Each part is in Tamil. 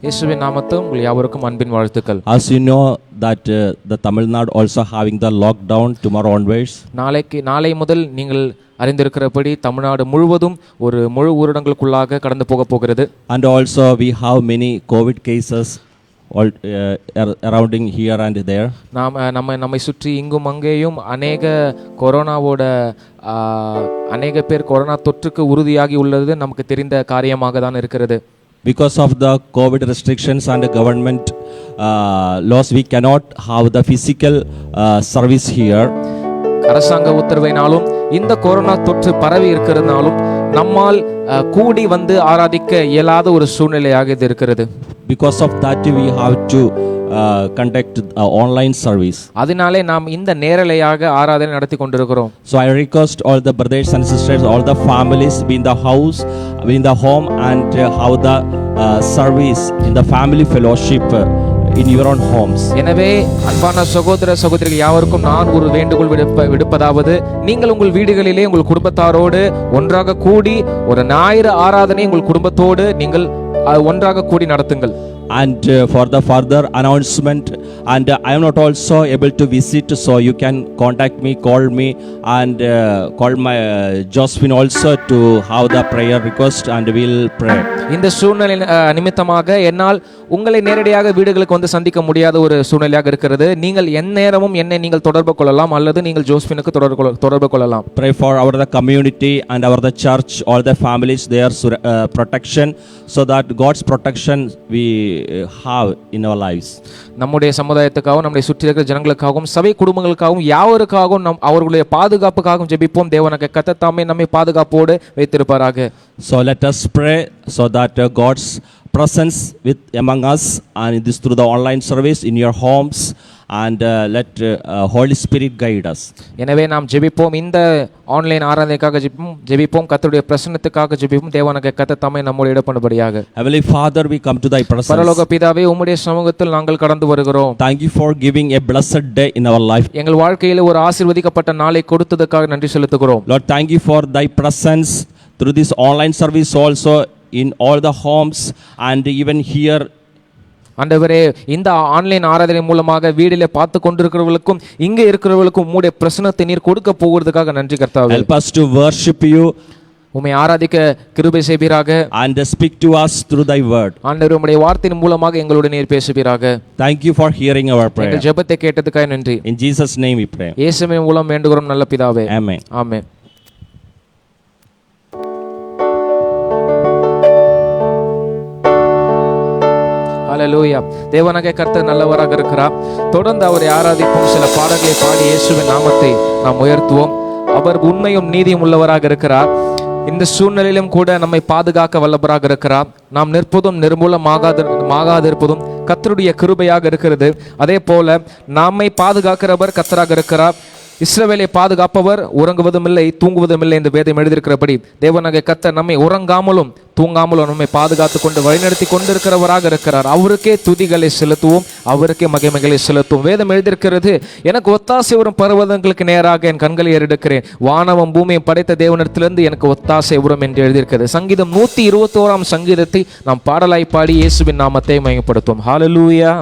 இயேசுவின் நாமத்தில் உங்கள் யாவருக்கும் அன்பின் வாழ்த்துக்கள். As you know that the Tamil Nadu also having the lockdown tomorrow onwards. நாளை முதல் நீங்கள் அறிந்திருக்கிறபடி தமிழ்நாடு முழுவதும் ஒரு முழு ஊரடங்களுக்குள்ளாக கடந்து போகிறது. And also we have many COVID cases all surrounding here and there. நம்மை சுற்றி இங்கும் அங்கேயும் அநேக பேர் கொரோனா தொற்றுக்கு உறுதியாகி உள்ளது நமக்கு தெரிந்த காரியமாக தான் இருக்கிறது. Because of the COVID restrictions and the government laws, we cannot have the physical service here. அரசாங்க உத்தரவினாலும் இந்த கொரோனா தொற்று பரவி இருக்கிறதுனாலும் நம்மால் கூடி வந்து ஆராதிக்க இயலாத ஒரு சூழ்நிலையாக இது இருக்கிறது. Because of that we have to conduct online service. அதனாலே நாம் இந்த நேரலையாக ஆராதனை நடத்தி கொண்டிருக்கிறோம். So I request all the brothers and sisters, all the families be in the house, be in the home, and have the service in the family fellowship in your own homes. எனவே அன்பான சகோதர சகோதரிகள் யாவருக்கும் நான் ஒரு வேண்டுகோள் விடுப்பதாவது, நீங்கள் உங்கள் வீடுகளிலே உங்கள் குடும்பத்தாரோடு ஒன்றாக கூடி ஒரு ஞாயிறு ஆராதனை உங்கள் குடும்பத்தோடு நீங்கள் ஒன்றாக கூடி நடத்துங்கள். And for the further announcement, and I am not also able to visit, so you can contact me, call me, and call my Josephine also to have the prayer request, and we'll pray. இந்த சூழ்நிலை நிமித்தமாக என்னால் உங்களை நேரடியாக வீடுகளுக்கு வந்து சந்திக்க முடியாத ஒரு சூழ்நிலையாக இருக்கிறது. நீங்கள் எந்நேரமும் என்னை நீங்கள் தொடர்பு கொள்ளலாம் அல்லது நீங்கள் ஜோஸ்பினுக்கு தொடர்பு கொள்ளலாம். Pray for our the community and our the church, all the families, their protection, so that God's protection we have in our lives. நம்முடைய சமுதாயத்துக்காகவும் நம்முடைய சுற்றி இருக்கிற ஜனங்களுக்காகவும் சபை குடும்பங்களுக்காகவும் யாவருக்காகவும் அவர்களுடைய பாதுகாப்புக்காகவும் ஜெபிப்போம். தேவனாகிய கர்த்தர் தாமே நம்மை பாதுகாப்போடு வைத்திருப்பாராக. So let us pray so that God's presence with among us, and this through the online service in your homes, and let Holy Spirit guide us. எனவே நாம் ஜெபிப்போம். இந்த ஆன்லைன் ஆராதனைக்காக ஜெபிப்போம். கர்த்தருடைய பிரசன்னத்துக்காக ஜெபிப்போம். தேவனாகிய கர்த்தர் தாமே நம்மோடு இடப்படும்படியாக. Heavenly Father, we come to thy presence. பரலோக பிதாவே, உம்முடைய சமூகத்தில் நாங்கள் கடந்து வருகிறோம். Thank you for giving a blessed day in our life. எங்கள் வாழ்க்கையில் ஒரு ஆசீர்வதிக்கப்பட்ட நாளை கொடுத்ததற்காக நன்றி செலுத்துகிறோம். Lord, thank you for thy presence through this online service also in all the homes and even here. ஆண்டவரே, இந்த ஆன்லைன் ஆராதனை மூலமாக வீடிலே பார்த்து கொண்டிருக்கிறவர்களுக்கும் இங்கே இருக்கிறவர்களுக்கும் உம்முடைய பிரசன்னத்தை நீர் கொடுக்க போகிறதுக்காக நன்றி கர்த்தாவே. Help us to worship you, உம்மை ஆராதிக்க கிருபை செய்வீராக, and speak to us through thy word. ஆண்டவரே, உம்முடைய வார்த்தையின் மூலமாக எங்களோடு நீர் பேசுவீராக. Thank you for hearing our prayer. எங்கள் ஜெபத்தை கேட்டதுக்காக நன்றி. In Jesus name we pray. இயேசுவின் மூலம் வேண்டுகிறோம் நல்ல பிதாவே. Amen. ஆமென். ஹல்லேலூயா. தேவனாகிய கர்த்தர் நல்லவராக இருக்கிறார். தொடர்ந்து அவரை ஆராதிப்போம். சில பாடல்களை பாடி இயேசுவின் நாமத்தை நாம் உயர்த்துவோம். அவர் உண்மையும் நீதியும் உள்ளவராக இருக்கிறார். இந்த சூழ்நிலையிலும் கூட நம்மை பாதுகாக்க வல்லவராக இருக்கிறார். நாம் நிற்பதும் நிர்மூலமாகாதிருப்பதும் கர்த்தருடைய கிருபையாக இருக்கிறது. அதே போல நம்மை பாதுகாக்கிறவர் கர்த்தராக இருக்கிறார். இஸ்ரவேலை பாதுகாப்பவர் உறங்குவதும் இல்லை தூங்குவதும் இல்லை என்று வேதம் எழுதியிருக்கிறபடி தேவனாகிய கர்த்தர் நம்மை உறங்காமலும் தூங்காமலும் நம்மை பாதுகாத்து கொண்டு வழிநடத்தி கொண்டிருக்கிறவராக இருக்கிறார். அவருக்கே துதிகளை செலுத்துவோம், அவருக்கே மகிமைகளை செலுத்துவோம். வேதம் எழுதியிருக்கிறது, எனக்கு ஒத்தாசை வரும் பர்வதங்களுக்கு நேராக என் கண்களை ஏறெடுக்கிறேன், வானமும் பூமியும் படைத்த தேவனிடத்திலிருந்து எனக்கு ஒத்தாசை வரும் என்று எழுதியிருக்கிறது. சங்கீதம் 121 சங்கீதத்தை நாம் பாடலாய் பாடி இயேசுவின் நாமத்தை மகிமைப்படுத்துவோம். ஹல்லேலூயா.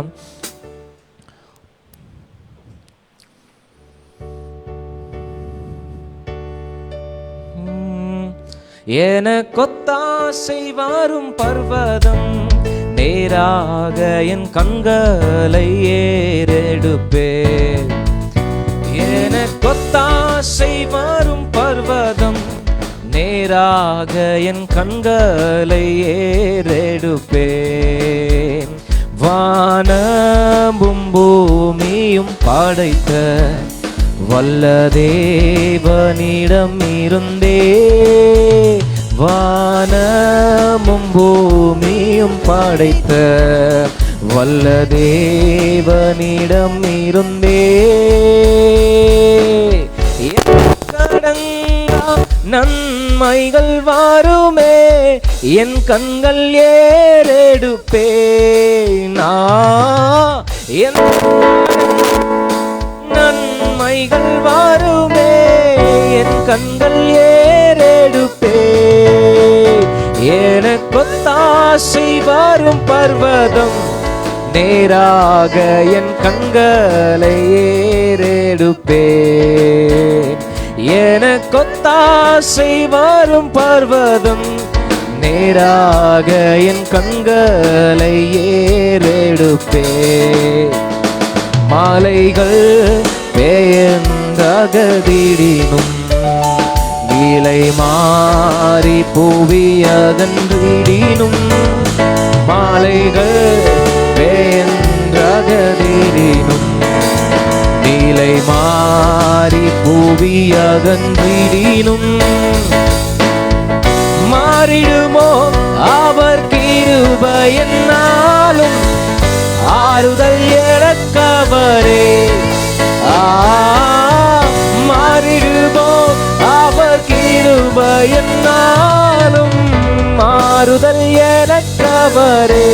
எனக்கொத்தாசை வரும் பர்வதம் நேராக என் கண்களை ஏறெடுப்பேன். எனக்கொத்தாசை வரும் பர்வதம் நேராக என் கண்களை ஏறெடுப்பேன். வானமும் பூமியும் படைத்த வல்ல தேவனிடம் இருந்தே, வானமும் பூமியும் படைத்த வல்ல தேவனிடம் இருந்தே, நன்மைகள் வாருமே என் கண்கள் ஏறெடுப்பேனா, நன்மைகள் வாருமே என் கண்கள் ஏறெடுப்பே. எனக்கொத்தா கொத்தாசை வரும் பர்வதம் நேராக என் கண்களை ஏறெடுப்பேன். எனக்கொத்தாசை வரும் பர்வதம் நேராக என் கண்களை ஏறெடுப்பேன். மாலைகள் பெயர்ந்தகதிடினும் நிலை மாறி புவி அகன்றிடினும், மாலைகள் பெயர்ந்தகதிடினும் நிலை மாறி புவி அகன்றிடினும், மாறிடுமோ அவர் கிருபை என்னாலும் ஆறுதல் எனக்கவரே. மாறிடுமோ அவர் கிருபை என்னாலும் ஆறுதல் எனக்கவரே.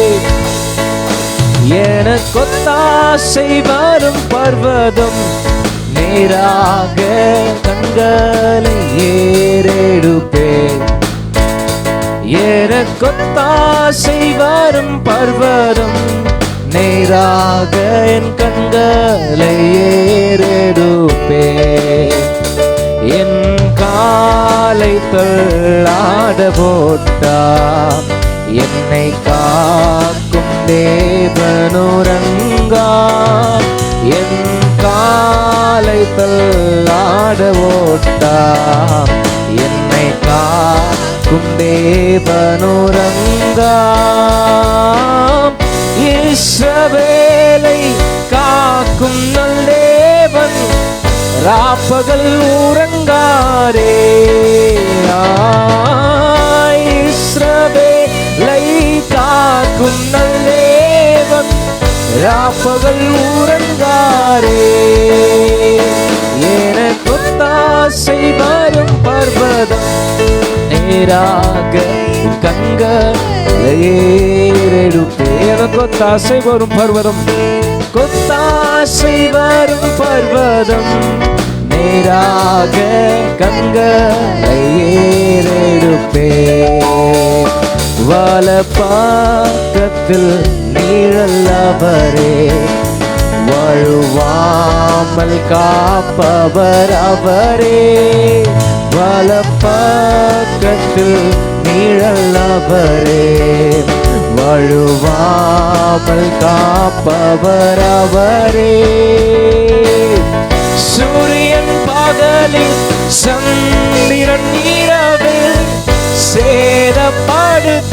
எனக்கொத்தாசை வரும் பர்வதம் நேராக கண்களை ஏறெடுப்பேன். எனக்கொத்தாசை வரும் பர்வதம் நேராக என் கண்களை ஏறெடுப்பேன். என் காலை தள்ளாட போட்டார் என்னை காக்கும் தேவனுரங்கா. என் காலை தள்ளாட போட்டார் என்னை காக்கும் தேவனுரங்கா. இஸ்ரவேலை காக்கும் நல் தேவன் ராப்பகல் உறங்காரே. இஸ்ரவேலை காக்கும் நல் தேவன் ராப்பகல் உறங்காரே. எனக்கொத்தாசை வரும் பர்வதம் நேராக கண்களை ஏறெடுப்பேன். எனக்கொத்தாசை வரும் பர்வதம், கொத்தாசை வரும் பர்வதம் நேராக கண்களை ஏறெடுப்பேன். வலப்பக்கத்தில் நிழலவரே, வழுவாமல் காப்பவர் அவரே. வலப்பக்கத்தில் நிழலவரே, வழுவாமல் காப்பவர் அவரே. சூரியன் பகலில் சந்திரன் இரவில் சேதப்படுத்தாதே.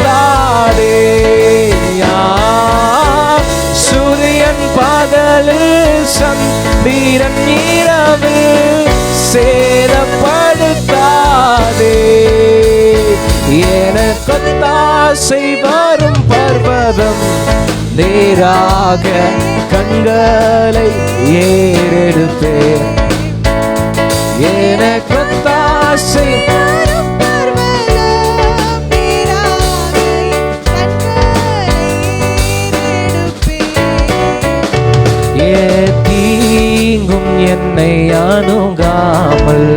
சூரியன் பகலில் சந்திரன் இரவில் சேதப்படுத்தாதே. எனக்கொத்தாசை வரும் பர்வதம் நேராக கண்களை ஏறெடுப்பேன். எனக்கொத்தாசை வரும் பர்வதம் நேராக கண்களை ஏறெடுப்பேன். தீங்கும் என்னை அணுகாமல்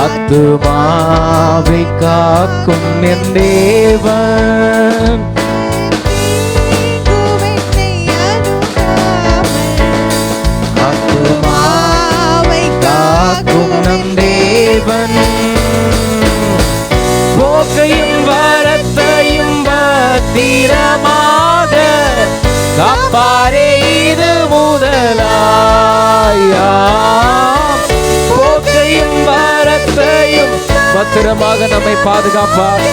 ஆத்துமாவை காக்கும் என் தேவன். ஆத்துமாவை காக்கும் நம் தேவன். போக்கையும் வரத்தையும் பத்திரமாக காப்பாரே இது முதலாயா. போக்கையும் வரத்தையும் பத்திரமாக நம்மை பாதுகாப்பார்.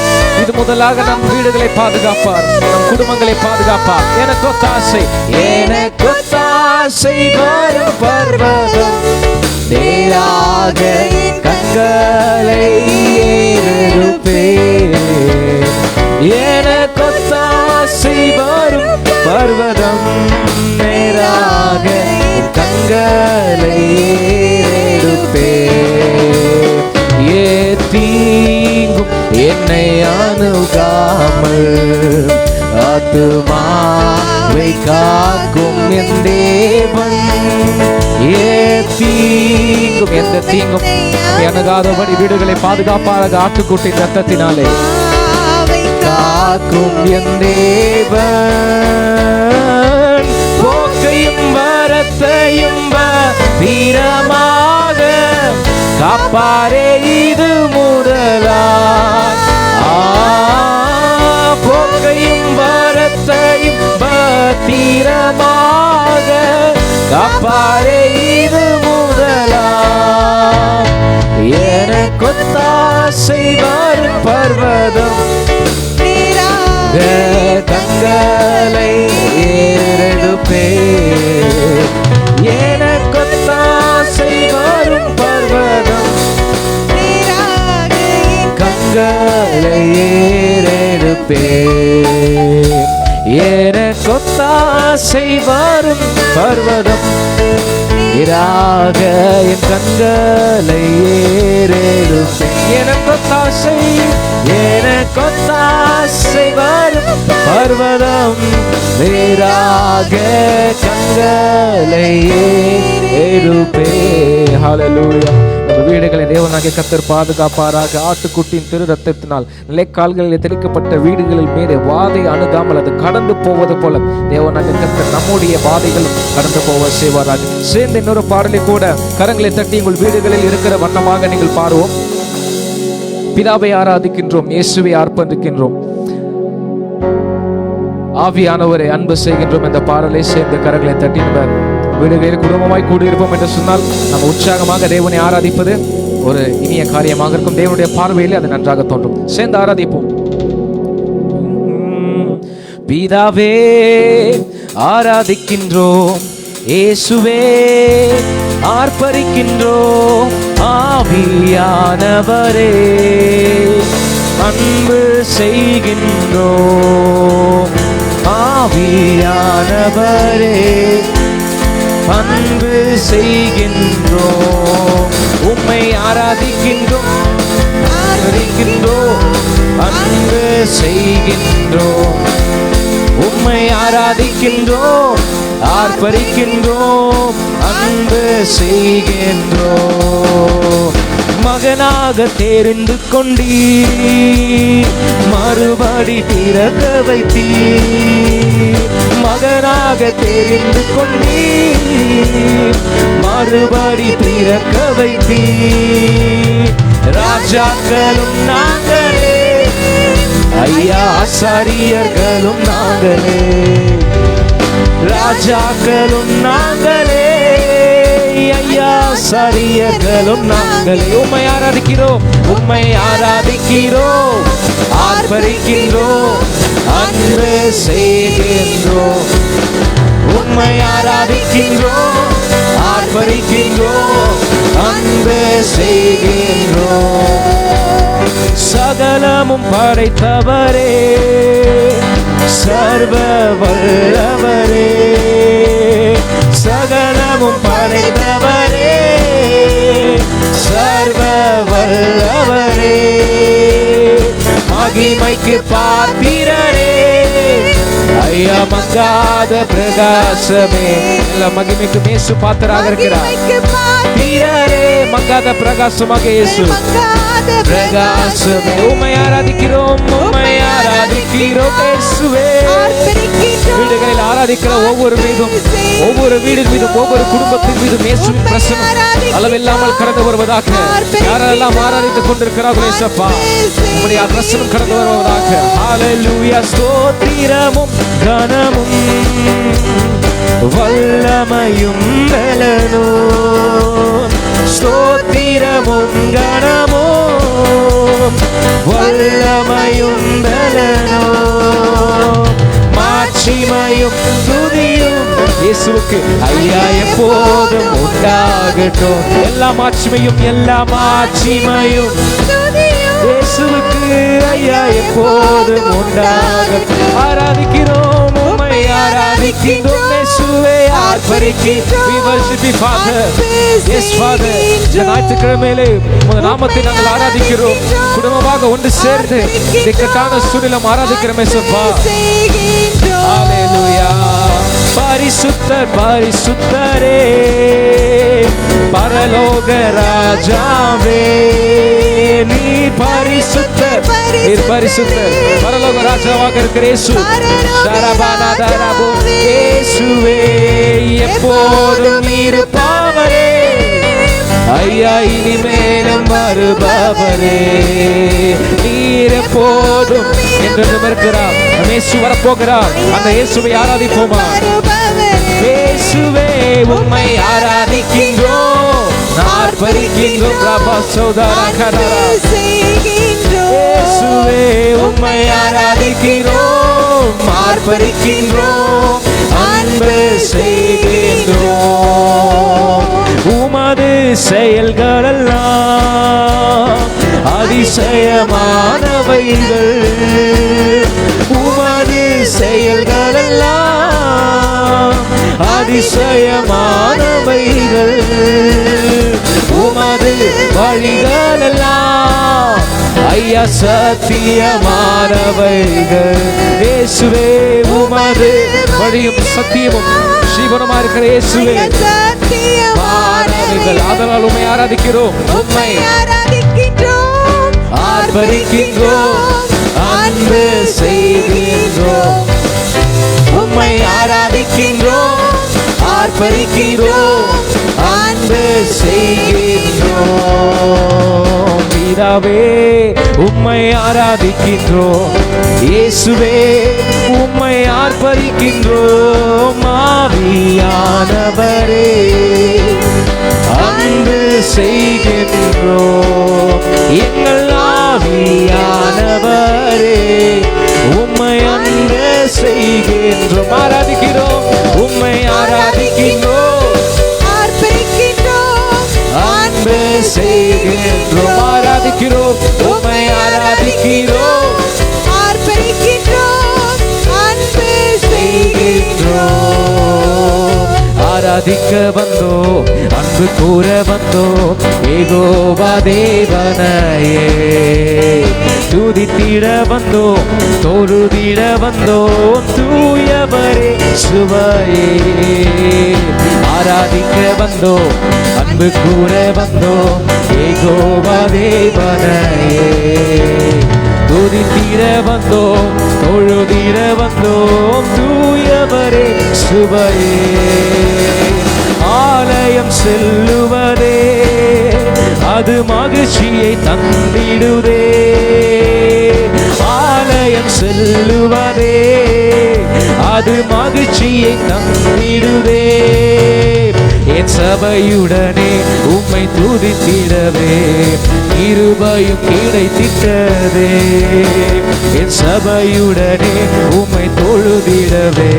இது முதலாக நம் வீடுகளை பாதுகாப்பார், நம் குடும்பங்களை பாதுகாப்பார். எனக்கொத்தாசை, எனக்கொத்தாசை வரும் பர்வதம் நேராக கண்களை ஏறெடுப்பேன். எனக்கொத்தாசை வரும் பர்வதம் நேராக கண்களை ஏறெடுப்பேன். தீங்கும் என்னை அணுகாமல் ஆத்துமாவை காக்கும் என் தேவன். தீங்கும், எந்த தீங்கும் அணுகாதபடி வீடுகளை பாதுகாப்பாக ஆட்டுக்குட்டி ரத்தத்தினாலே காக்கும் என் தேவன் போக்கையும் வரத்தையும் வீரமாக காப்பாரே இது முதலா போக்கையும் வரத்தையும் பத்திரமாக காப்பாரே இது முதலா எனக்கொத்தாசை வரும் பர்வதம் கண்களை ஏறெடுப்பே எனக்கொத்தாசை வரும் பர்வதம் கண்களை ஏறெடுப்பே எனக்கொத்தாசை வரும் பர்வதம் இராக என் கண்களை ஏறெடுப்பே எனக்கொத்தாசை வரும் பர்வதம் வேறாக கண்களை ஏறெடுப்பே. ஹல்லேலூயா. நம்ம வீடுகளை தேவனாகிய கர்த்தர் பாதுகாப்பாராக. ஆட்டுக்குட்டியின் திரு ரத்தத்தினால் நிலைக்கால்களில் தெளிக்கப்பட்ட வீடுகளில் மேலே வாதை அணுகாமல் அது கடந்து போவது போல தேவனாகிய கர்த்தர் நம்முடைய வாதைகளும் கடந்து போக செய்வாராக. சேர்ந்த இன்னொரு பாடலை கூட கரங்களை தட்டி உங்கள் வீடுகளில் இருக்கிற வண்ணமாக நீங்கள் பாடுவோம். பிதாவை ஆராதிக்கின்றோம், இயேசுவை ஆர்ப்பரிக்கின்றோம், ஆவியானவரை அன்பு செய்கின்றோம். இந்த பாடலை சேர்ந்த கரங்களை தட்டி நம்ம வீடுகளில் குடும்பமாய் கூடியிருப்போம் என்று சொன்னால் நம்ம உற்சாகமாக தேவனை ஆராதிப்பது ஒரு இனிய காரியமாக இருக்கும். தேவனுடைய பார்வையில் அது நன்றாக தோன்றும். சேர்ந்து ஆராதிப்போம். பிதாவே ஆராதிக்கின்றோம், இயேசுவே ஆர்ப்பரிக்கின்றோம், ஆவியானவரே அன்பு செய்கின்றோம், ஆவியானவரே அன்பு செய்கின்றோம், உம்மை ஆராதிக்கின்றோம், அன்பு செய்கின்றோம், உம்மை ஆராதிக்கின்றோம், ஆர்ப்பரிக்கின்றோம், அன்பு செய்கின்றோம். மகனாக தெரிந்து கொண்டீர், மறுபடி பிறக்க வைத்தீர், மகனாக தெரிந்து கொண்டீர், மறுபடி பிறக்க வைத்தீர். ராஜாக்களும் நாங்களே, ஐயா ஆசாரியர்களும் நாங்களே, ராஜாக்களும் நாங்களே, ஐயா ஆசாரியர்களும் நாங்களே. உம்மை ஆராதிக்கிறோம், உம்மை ஆராதிக்கிறோம், ஆர்ப்பரிக்கின்றோம், அன்பு செய்கின்றோம், உம்மை ஆராதிக்கின்றோம், ஆர்ப்பரிக்கின்றோம், அன்பு செய்கின்றோம். சகலமும் படைத்தவரே, சர்வ வல்லவரே, சகலமும் படைத்தவரே, சர்வ வல்லவரே, மகிமைக்கு பாத்திரரே, ஐயா மங்காத பிரகாசமே. எல்லா மகிமைக்கு இயேசு பாத்திரராக இருக்கிறார். பாத்திரரே மங்காத பிரகாசமாக இயேசு பிரகாசமே. உம்மை ஆராதிக்கிறோம், உம்மை ஆராதிக்கிறோம் இயேசுவே. வீடுகளில் ஆராதிக்கிற ஒவ்வொரு மீதும், ஒவ்வொரு வீடின் மீதும், ஒவ்வொரு குடும்பத்தின் மீதும் இயேசுவின் பிரசன்னம் அளவில்லாமல் கடந்து வருவதாக. யாரெல்லாம் ஆராதித்துக் கொண்டிருக்கிறார்களோ இயேசப்பா, உம்முடைய பிரசன்னம் கடந்து வருவதாக. ஹல்லேலூயா. ஸ்தோத்திரமும் கனமும் வல்லமையும் பலனும், ஸ்தோத்திரமும் கனமும் வல்லமையும் பலனும், மாட்சிமையும் துதியும் இயேசுவுக்கு ஐயா எப்போதும் உண்டாகட்டும். எல்லா மாட்சிமையும், எல்லா மாட்சிமையும் இயேசுவுக்கு ஐயா எப்போதும் உண்டாகட்டும். ஆராதிக்கிறோம், உம்மை ஆராதிக்கிறோம் இயேசுவே, ஆர்ப்பரிக்கிறோம். We worship you Father. Yes Father. இந்த ஞாயிற்றுக்கிழமையிலே உமது நாமத்தை நாங்கள் ஆராதிக்கிறோம். குடும்பமாக ஒன்று சேர்ந்து இக்கட்டான சூழ்நிலை ஆராதிக்கிறோம் இயேசுப்பா. ஹல்லேலூயா. பரிசுத்தர் பரிசுத்தரே, பரலோக ராஜாவே, நீ பரிசுத்தர் நீர் பரிசுத்தர் பரலோக ராஜாவாக இருக்கிற இயேசு ஷரபானாதரபு இயேசுவே எப்போதும் இருப்பவரே ஐயா இனிமேலும் வருபவரே நீர் எப்போதும் என்று இருக்கிறார் இயேசு வரப்போகிறார் அந்த இயேசுவை ஆராதிப்போமா இயேசுவே உம்மை ஆராதிக்கின்றோம் ஆர்ப்பரிக்கின்றோம் ரபா சோதரா கரரா இயேசுவே உம்மை ஆராதிக்கின்றோம் ஆர்ப்பரிக்கின்றோம் அன்பு செய்கின்றோம் உமது செயல்களெல்லாம் அதிசயமானவைகள் உமது செயல்களெல்லாம் அதிசயமானவைகள் உமது வழிகளெல்லாம் ஐயா சத்தியமானவைகள் இயேசுவே உமது வழியும் சத்தியமும் ஜீவனுமா இருக்கிற இயேசுவே மாணவர்கள் அதனால் உம்மை ஆராதிக்கிறோம் உம்மை ஆர்ப்பரிக்கின்றோம் அன்பு செய்கின்றோம் உம்மை ஆராதிக்கின்றோம் ஆர்ப்பரிக்கின்றோம் அன்பு செய்கின்றோம் பிதாவே உம்மை ஆராதிக்கின்றோம் இயேசுவே உம்மை ஆர்ப்பரிக்கின்றோம் ஆவியானவரே அன்பு செய்கின்றோம் எங்கள் ஆவியானவரே உம்மை அன்பு செய்கின்றோம் ஆராதிக்கிறோம் உம்மை ஆராதிக்கின்றோம் அன்பு செய்கின்றோம் ஆராதிக்கிறோம் உம்மை ஆராதிக்கிறோம் ஆராதிக்க வந்தோ அன்பு கூற வந்தோ ஏகோவா தேவனையே துதித்திட வந்தோ தொழுதிட வந்தோ தூயவரே சுவையே ஆராதிக்க வந்தோ அன்பு கூற வந்தோ ஏகோவா தேவனையே துதித்திட வந்தோ தொழுதிட வந்தோ தூயவரே சுவையே ஆலயம் செல்லுவதே அது மகிழ்ச்சியை தந்திடுதே ஆலயம் செல்லுவதே அது மகிழ்ச்சியை தந்திடுதே என் சபையுடனே உம்மை துதித்திடவே கிருபையும் கிடைத்திட்டதே என் சபையுடனே உம்மை தொழுதிடவே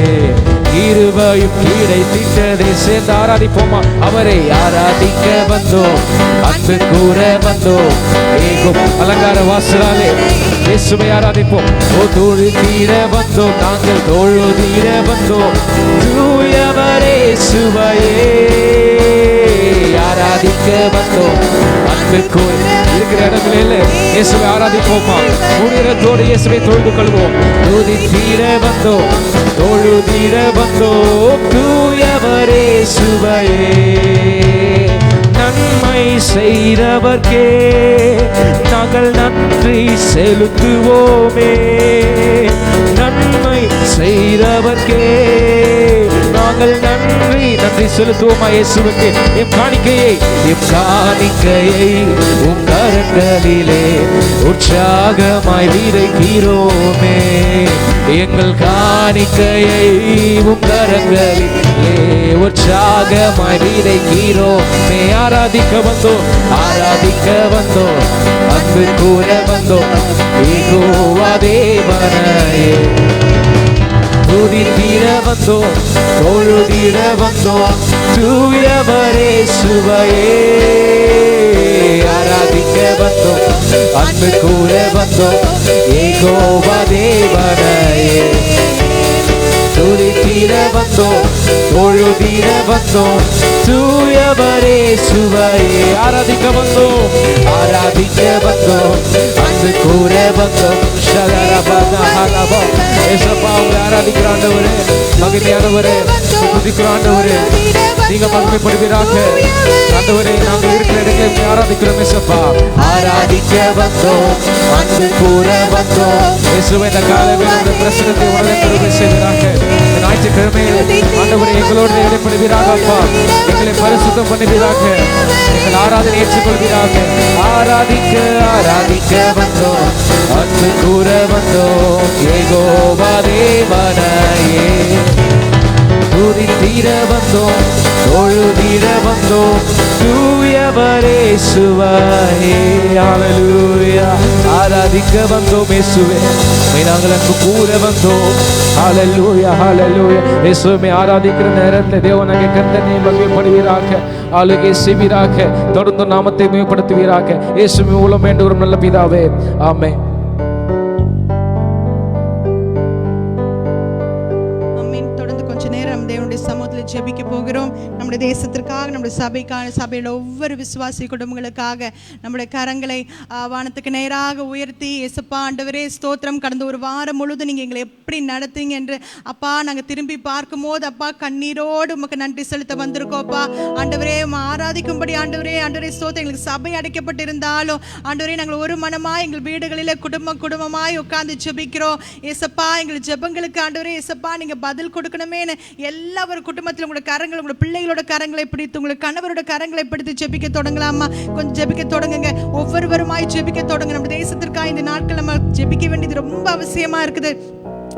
கிருபையும் கிடைத்திட்டதே சேர்ந்து ஆராதிப்போமா அவரை ஆராதிக்க வந்தோம் அன்பு கூற வந்தோம் ஏகும் அலங்கார வாசலாலே இயேசுவை ஆராதிப்போம் ஓ தொழுதிட வந்தோம் நாங்கள் தொழுதிட வந்தோம் தூயவரே சுவையே ஆராதிக்க வந்தோம் அன்பு கூற இருக்கிற இடங்களில் இயேசுவை ஆராதிப்போமா முனிரத்தோடு இயேசுவை தொழுது கொள்வோம் துதித்திட வந்தோம் தொழுதிட வந்தோம் தூயவரே சுவையே நன்மை செய்தவர்க்கே நாங்கள் நன்றி செலுத்துவோமே நன்மை செய்தவர்க்கே நாங்கள் நன்றி செலுத்துவோமா இயேசுவுக்கு எம் காணிக்கையை உம் கரங்களிலே உற்சாகமாய் விதைக்கிறோமே எங்கள் காணிக்கையை உம் கரங்களிலே உற்சாகமாய் விதைக்கிறோமே ஆராதிக்க வந்தோம் அன்பு கூற வந்தோம் யெகோவா தேவனையே துதித்திட வந்தோம் தொழுதிட வந்தோம் தூயவரே சுவையே ஆராதிக்க வந்தோம் அன்பு கூற வந்தோம் யெகோவா தேவனையே துதித்திட வந்தோம் தொழுதிட வந்தோம் தூயவரே சுவையே ஆராதிக்க வந்தோம் அன்பு கூற வந்தோம் ஆராதிக்கிற ஆண்டவரே மகிமையானவரே துதிக்கிறோம் ஆண்டவரே. நீங்க மகிமைப்படுவீராக ஆண்டவரே. நாங்கள் இருக்கிற இடங்களை ஆராதிக்கிறோம் இயேசுப்பா. ஆராதிக்க வந்தோம், அன்பு கூற வந்தோம் இயேசுவே. இந்த காலையில் உங்களுடைய பிரசன்னத்தை உடனே கருணை செய்வீராக. இந்த ஞாயிற்றுக்கிழமையில் ஆண்டவரே எங்களோடு இடைப்படுவீராக அப்பா. எங்களை பரிசுத்தம் பண்ணுவீராக. எங்கள் ஆராதனை ஏற்றுக்கொள்வீராக. ஆராதிக்க வந்தோம், அன்பு கூற வந்தோம் யெகோவா தேவனையே. துதித்திட வந்தோம், தொழுதிட வந்தோம் தூயவரே இயேசுவே. ஹல்லேலூயா. ஆராதிக்க வந்தோம் இயேசுவே. நாங்கள் அன்பு கூற வந்தோம். ஹல்லேலூயா ஹல்லேலூயா. இயேசுவை ஆராதிக்கிற நேரத்தில் தேவனாகிய கர்த்தரை மகிமைப்படுவீராக. ஆளுகை செய்வீராக. தொடர்ந்து நாமத்தை மேம்படுத்துவீராக. இயேசுவின் மூலம் வேண்டுகிறோம் நல்ல பிதாவே. ஆமென். ஜெபிக்க போகிறோம். நம்முடைய தேசத்திற்காக, நம்முடைய சபைக்காக, சபையில் ஒவ்வொரு விசுவாசி குடும்பங்களுக்காக நம்முடைய கரங்களை வானத்துக்கு நேராக உயர்த்தி, இயேசுப்பா ஆண்டவரே ஸ்தோத்திரம். கடந்த ஒரு வாரம் முழுவதும் நீங்கள் எங்களை எப்படி நடத்துங்க என்று அப்பா நாங்கள் திரும்பி பார்க்கும் போது அப்பா கண்ணீரோடு உமக்கு நன்றி செலுத்த வந்திருக்கோப்பா ஆண்டவரே. ஆராதிக்கும்படி ஆண்டவரே ஆண்டவரே ஸ்தோத்திரம். எங்களுக்கு சபை அடைக்கப்பட்டிருந்தாலும் ஆண்டவரே நாங்கள் ஒரு மனமாய் எங்கள் வீடுகளில் குடும்பமாய் உட்கார்ந்து ஜெபிக்கிறோம் இயேசுப்பா. எங்கள் ஜெபங்களுக்கு ஆண்டவரே இயேசுப்பா நீங்கள் பதில் கொடுக்கணுமேனு எல்லா ஒரு குடும்பத்தில் உங்களோட கரங்கள், உங்களோட பிள்ளைகளோட கரங்களை பிடித்து, உங்களுக்கு கணவரோட கரங்களை பிடித்து ஜெபிக்க தொடங்கலாமா? கொஞ்சம் ஜெபிக்க தொடங்குங்க. ஒவ்வொருவருமாய் ஜெபிக்க தொடங்க. நம்ம தேசத்திற்காக இந்த நாட்கள் நம்ம ஜெபிக்க வேண்டியது ரொம்ப அவசியமா இருக்குது.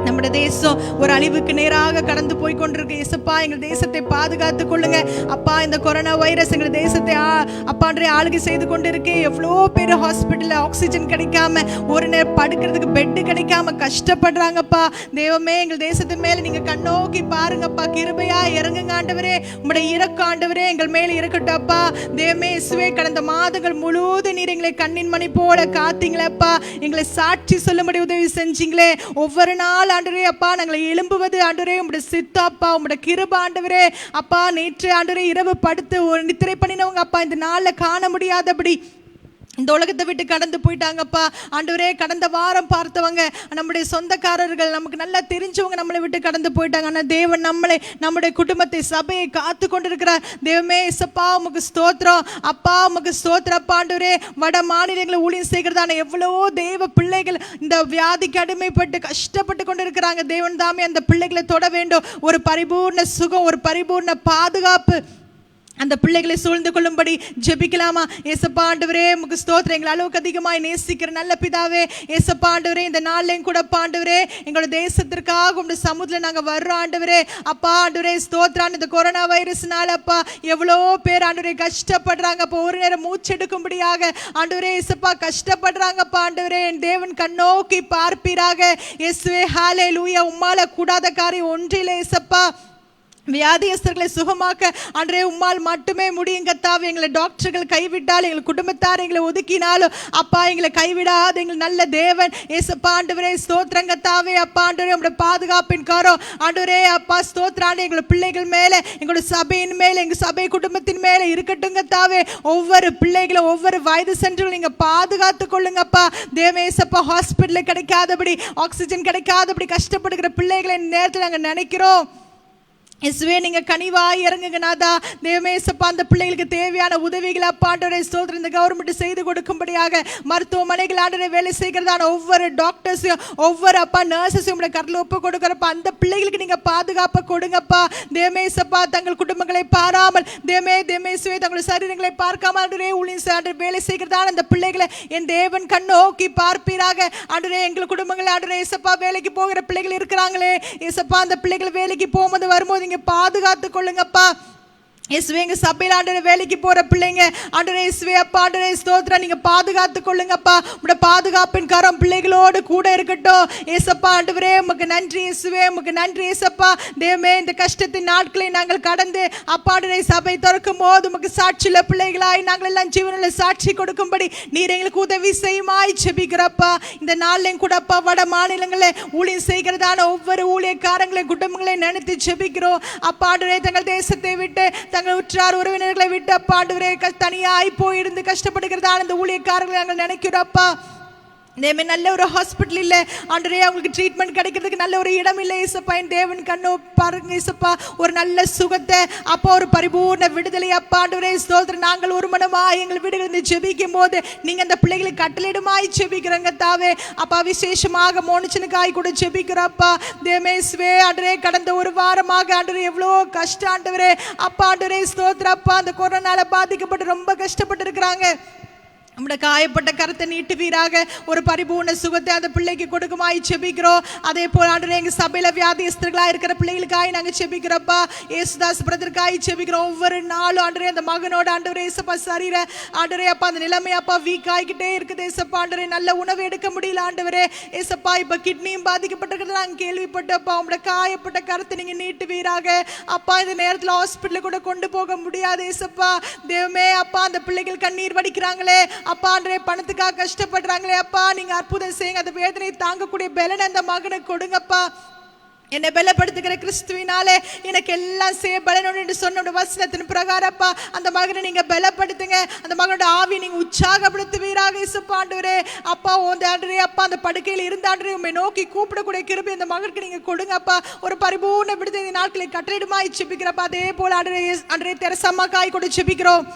நம்முடைய தேசம் ஒரு அழிவுக்கு நேராக கடந்து போய் கொண்டிருக்கு இயேசுப்பா. எங்கள் தேசத்தை பாதுகாத்து கொள்ளுங்க அப்பா. இந்த கொரோனா வைரஸ் எங்கள் தேசத்தை அப்பான்றே ஆளுகை செய்து கொண்டு இருக்கு. எவ்வளோ பேர் ஹாஸ்பிட்டலில் ஆக்சிஜன் கிடைக்காம, ஒரு நேரம் படுக்கிறதுக்கு பெட்டு கிடைக்காம கஷ்டப்படுறாங்கப்பா. தெய்வமே எங்கள் தேசத்து மேலே நீங்க கண்ணோக்கி பாருங்கப்பா. கிருபையா இறங்குங்க ஆண்டவரே. உங்களுடைய இரக்கம் ஆண்டவரே எங்கள் மேலே இருக்கட்டும் அப்பா. தெய்வமே இயேசுவே கடந்த மாதங்கள் முழுவதும் நீர் எங்களை கண்ணின் மணி போல காத்தீங்களேப்பா. எங்களை சாட்சி சொல்லும்படி உதவி செஞ்சீங்களே. ஒவ்வொரு நாள் ஆண்டவரே அப்பா நாங்களை எழும்புவது ஆண்டவரே உங்களுடைய சித்தப்பா, உங்களுடைய கிருபை ஆண்டவரே அப்பா. நேற்று ஆண்டவரே இரவு படுத்து ஒரு நித்திரை பண்ணினவங்க அப்பா இந்த நாளில் காண முடியாதபடி இந்த உலகத்தை விட்டு கடந்து போயிட்டாங்கப்பா ஆண்டவரே. கடந்த வாரம் பார்த்தவங்க நம்முடைய சொந்தக்காரர்கள், நமக்கு நல்லா தெரிஞ்சவங்க நம்மளை விட்டு கடந்து போயிட்டாங்க. ஆனால் தேவன் நம்மளை, நம்முடைய குடும்பத்தை, சபையை காத்து கொண்டிருக்கிறார். தேவமே இயேசுப்பா உமக்கு ஸ்தோத்திரம் அப்பா. உமக்கு ஸ்தோத்திரம் அப்பா ஆண்டவரே. வட மாநிலங்களை ஊழியம் செய்கிறதான எவ்வளவோ தேவ பிள்ளைகள் இந்த வியாதிக்கு அடிமைப்பட்டு கஷ்டப்பட்டு கொண்டு இருக்கிறாங்க. தேவன் தாமே அந்த பிள்ளைகளை தொட வேண்டும். ஒரு பரிபூர்ண சுகம், ஒரு பரிபூர்ண பாதுகாப்பு அந்த பிள்ளைகளை சூழ்ந்து கொள்ளும்படி ஜெபிக்கலாமா? ஏசப்பா ஆண்டவரே உமக்கு ஸ்தோத்திரம். எங்களை அளவுக்கு அதிகமாய் நேசிக்கிற நல்ல பிதாவே ஏசப்பா ஆண்டவரே, இந்த நாள்லையும் கூட ஆண்டவரே எங்களோட தேசத்திற்காக உங்களுடைய சமூகத்தில் நாங்கள் வர்றோம் ஆண்டவரே அப்பா. ஆண்டவரே ஸ்தோத்திரம். இந்த கொரோனா வைரஸ்னால அப்பா எவ்வளோ பேர் ஆண்டவரே கஷ்டப்படுறாங்க அப்போ. ஒரு நேரம் மூச்செடுக்கும்படியாக ஆண்டவரே ஏசப்பா கஷ்டப்படுறாங்கப்பா ஆண்டவரே. என் தேவன் கண்ணோக்கி பார்ப்பீராக இயேசுவே. ஹல்லேலூயா. உம்மால கூடாத காரியம் ஒன்றிலே ஏசப்பா. வியாதியஸ்தர்களை சுகமாக்க ஆண்டவரே உம்மால் மட்டுமே முடியும் கர்த்தாவே. எங்களை டாக்டர்கள் கைவிட்டாலும், எங்கள் குடும்பத்தார் எங்களை ஒதுக்கினாலும் அப்பா எங்களை கைவிடாத எங்கள் நல்ல தேவன் ஏசப்பா ஆண்டவரே ஸ்தோத்திரம் கர்த்தாவே அப்பா. ஆண்டவரே உங்களுடைய பாதுகாப்பின் காரம் ஆண்டவரே அப்பா ஸ்தோத்திரம் எங்களோட பிள்ளைகள் மேலே, எங்களோட சபையின் மேலே, எங்கள் சபை குடும்பத்தின் மேலே இருக்கட்டும் கர்த்தாவே. ஒவ்வொரு பிள்ளைகளும் ஒவ்வொரு வயது சென்றும் நீங்கள் பாதுகாத்து கொள்ளுங்கப்பா. தேவேசப்பா ஹாஸ்பிட்டலில் கிடைக்காதபடி, ஆக்சிஜன் கிடைக்காதபடி கஷ்டப்படுகிற பிள்ளைகளை இந்த நேரத்தில் நாங்கள் நினைக்கிறோம். இயேசுவே நீங்க கனிவாய் இறங்குங்க நாதா. தேவமேசப்பா அந்த பிள்ளைகளுக்கு தேவையான உதவிகளை அப்பா ஆண்டவரே ஸ்தோத்திரம் இந்த கவர்மெண்ட் செய்து கொடுக்கும்படியாக, மருத்துவமனைகள் ஆண்டவரே வேலை செய்கிறதான ஒவ்வொரு டாக்டர்ஸையும், ஒவ்வொரு அப்பா நர்சஸையும் உங்களுடைய கருத்தில் ஒப்பு கொடுக்குறப்பா. அந்த பிள்ளைகளுக்கு நீங்க பாதுகாப்பை கொடுங்கப்பா. தேவமேசப்பா தங்கள் குடும்பங்களை பாராமல், தேவமேசுவே தங்களுடைய சரீரங்களை பார்க்காம ஆண்டவரே ஊழியம் வேலை செய்கிறதான அந்த பிள்ளைகளை என் தேவன் கண்ணோக்கி பார்ப்பீராக ஆண்டவரே. எங்கள் குடும்பங்கள் ஆண்டவரே ஏசப்பா வேலைக்கு போகிற பிள்ளைகள் இருக்கிறாங்களே ஏசப்பா, அந்த பிள்ளைகள் வேலைக்கு போகும்போது வரும்போது நீங்க பாதுகாத்து கொள்ளுங்கப்பா. இயேசுவே எங்க சபையில் ஆண்டவரே வேலைக்கு போற பிள்ளைங்க ஆண்டவரே இயேசுவே அப்பா ஆண்டவரே ஸ்தோத்திரம் நீங்க பாதுகாத்து கொள்ளுங்கப்பா. உங்களுடைய பாதுகாப்பின் கரம் பிள்ளைகளோடு கூட இருக்கட்டும் ஏசப்பா. ஆண்டவரே உமக்கு நன்றி இயேசுவே, உமக்கு நன்றி ஏசப்பா. தேவமே இந்த கஷ்டத்தின் நாட்களை நாங்கள் கடந்து அப்பா ஆண்டவரே சபை திறக்கும் போது உமக்கு சாட்சியுள்ள பிள்ளைகளாய் நாங்கள் எல்லாம் ஜீவனுள்ள சாட்சி கொடுக்கும்படி நீர் எங்களுக்கு உதவி செய்யுமாய் ஜெபிக்கிறப்பா. இந்த நாள்லையும் கூட அப்பா வட மாநிலங்களில் ஊழியம் செய்கிறதான ஒவ்வொரு ஊழியக்காரங்களை குடும்பங்களை நினைத்து ஜெபிக்கிறோம் அப்பா. ஆண்டவரே தங்கள் தேசத்தை விட்டு தங்கள் உற்றார் உறவினர்களை விட்டு அப்பா ஆண்டவரே தனியாய் போயிருந்து கஷ்டப்படுகிறதான அந்த ஊழியக்காரர்களை நாங்கள் நினைக்கிறோம் அப்பா. தேவமே நல்ல ஒரு ஹாஸ்பிட்டல் இல்லை ஆண்டவரே, அவங்களுக்கு ட்ரீட்மெண்ட் கிடைக்கிறதுக்கு நல்ல ஒரு இடம் இல்லை ஏசப்பா. என் தேவன் கண்ணோ பாருங்க ஏசப்பா, ஒரு நல்ல சுகத்தை அப்பா, ஒரு பரிபூர்ண விடுதலை அப்பா ஆண்டவரே ஸ்தோத்திரம். நாங்கள் ஒரு மனமாய் எங்கள் வீடுகளில் ஜெபிக்கும் போது நீங்க அந்த பிள்ளைகளுக்கு கட்டளையிடுமாய் ஜெபிக்கிறங்க தாவே அப்பா. விசேஷமாக மோனிச்சனுக்காய் கூட ஜெபிக்கிறப்பா தேமேஸ்வே ஆண்டவரே. கடந்த ஒரு வாரமாக ஆண்டவரே எவ்வளோ கஷ்டம் ஆண்டவரே அப்பா ஆண்டவரே ஸ்தோத்திரம் அப்பா. அந்த கொரோனால பாதிக்கப்பட்டு ரொம்ப கஷ்டப்பட்டு இருக்கிறாங்க. நம்முடைய காயப்பட்ட கருத்தை நீட்டுவீராக, ஒரு பரிபூர்ண சுகத்தை அந்த பிள்ளைக்கு கொடுக்குமாய் செபிக்கிறோம். அதே போல் ஆண்டவரே எங்கள் சபையில் வியாதியஸ்தர்களாக இருக்கிற பிள்ளைகளுக்காய் நாங்கள் செபிக்கிறப்பா. ஏசுதாஸ் பிரதருக்காய் செபிக்கிறோம். ஒவ்வொரு நாளும் ஆண்டவரே அந்த மகனோட ஆண்டவரே ஏசப்பா சரீர ஆண்டவரே அப்பா அந்த நிலைமை அப்பா வீக் ஆகிக்கிட்டே இருக்குது ஏசப்பா. ஆண்டவரே நல்ல உணவு எடுக்க முடியல ஆண்டவரே ஏசப்பா. இப்போ கிட்னியும் பாதிக்கப்பட்டிருக்கிறது நாங்கள் கேள்விப்பட்டப்பா. உங்களோட காயப்பட்ட கருத்தை நீங்கள் நீட்டுவீராக அப்பா. இந்த நேரத்தில் ஹாஸ்பிட்டலுக்கு கூட கொண்டு போக முடியாது ஏசப்பா. தேவமே அப்பா, அந்த பிள்ளைகள் கண்ணீர் வடிக்கிறாங்களே அப்பா ஆண்டவரே, பணத்துக்காக கஷ்டப்படுறாங்களே அப்பா, நீங்க அற்புதம் செய்யுங்க. அந்த வேதனை தாங்கக்கூடிய பலனை அந்த மகனுக்கு கொடுங்கப்பா. என்னை பலப்படுத்துகிற கிறிஸ்துவினாலே எனக்கு எல்லாம் செய்ய பலனோடு என்று சொன்ன வசனத்தின் பிரகாரப்பா அந்த மகனை நீங்க பலப்படுத்துங்க. அந்த மகனோட ஆவி நீங்க உற்சாகப்படுத்துவீராக இயேசுப்பா. ஆண்டவரே அப்பா, அந்த ஆண்டவரே அப்பா அந்த படுக்கையில் இருந்த ஆண்டவரே உம்மை நோக்கி கூப்பிடக்கூடிய கிருபை அந்த மகனுக்கு நீங்க கொடுங்கப்பா. ஒரு பரிபூர்ண விடுதலை நாட்களை கட்டளையிடுமாய் செபிக்கிறப்பா. அதே போல ஆண்டவரே தெரசம்மாக்காய் கூட செபிக்கிறோம்.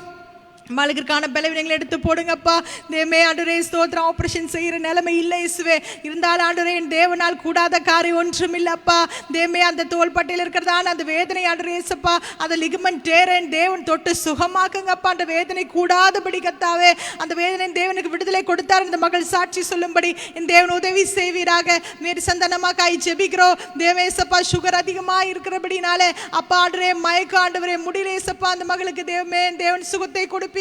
மகளுக்கான பலவீனங்களை எடுத்து போடுங்கப்பா. தேவமே ஆண்டவரே ஸ்தோத்திரம். ஆபரேஷன் செய்கிற நிலைமை இல்லை இயேசுவே. இருந்தாலும் ஆண்டவரே என் தேவனால் கூடாத காரியம் ஒன்றும் இல்லப்பா. தேவமே அந்த தோள்பட்டையில் இருக்கிறதான அந்த வேதனை ஆண்டவரே இயேசுப்பா, அந்த லிகமெண்ட் டேரன் தேவன் தொட்டு சுகமாக்குங்கப்பா. அந்த வேதனை கூடாதபடி கத்தாவே அந்த வேதனை தேவனுக்கு விடுதலை கொடுத்தார். இந்த மகள் சாட்சி சொல்லும்படி என் தேவன் உதவி செய்வீராக. வேறு சந்தனமாக்காய் ஜெபிக்கிறோம். தேவேசப்பா சுகர் அதிகமாக இருக்கிறபடினாலே அப்பா ஆண்டவரே மயக்க ஆண்டவரே முடியல இயேசுப்பா. அந்த மகளுக்கு தேவமே தேவன் சுகத்தை கொடுப்பீராக.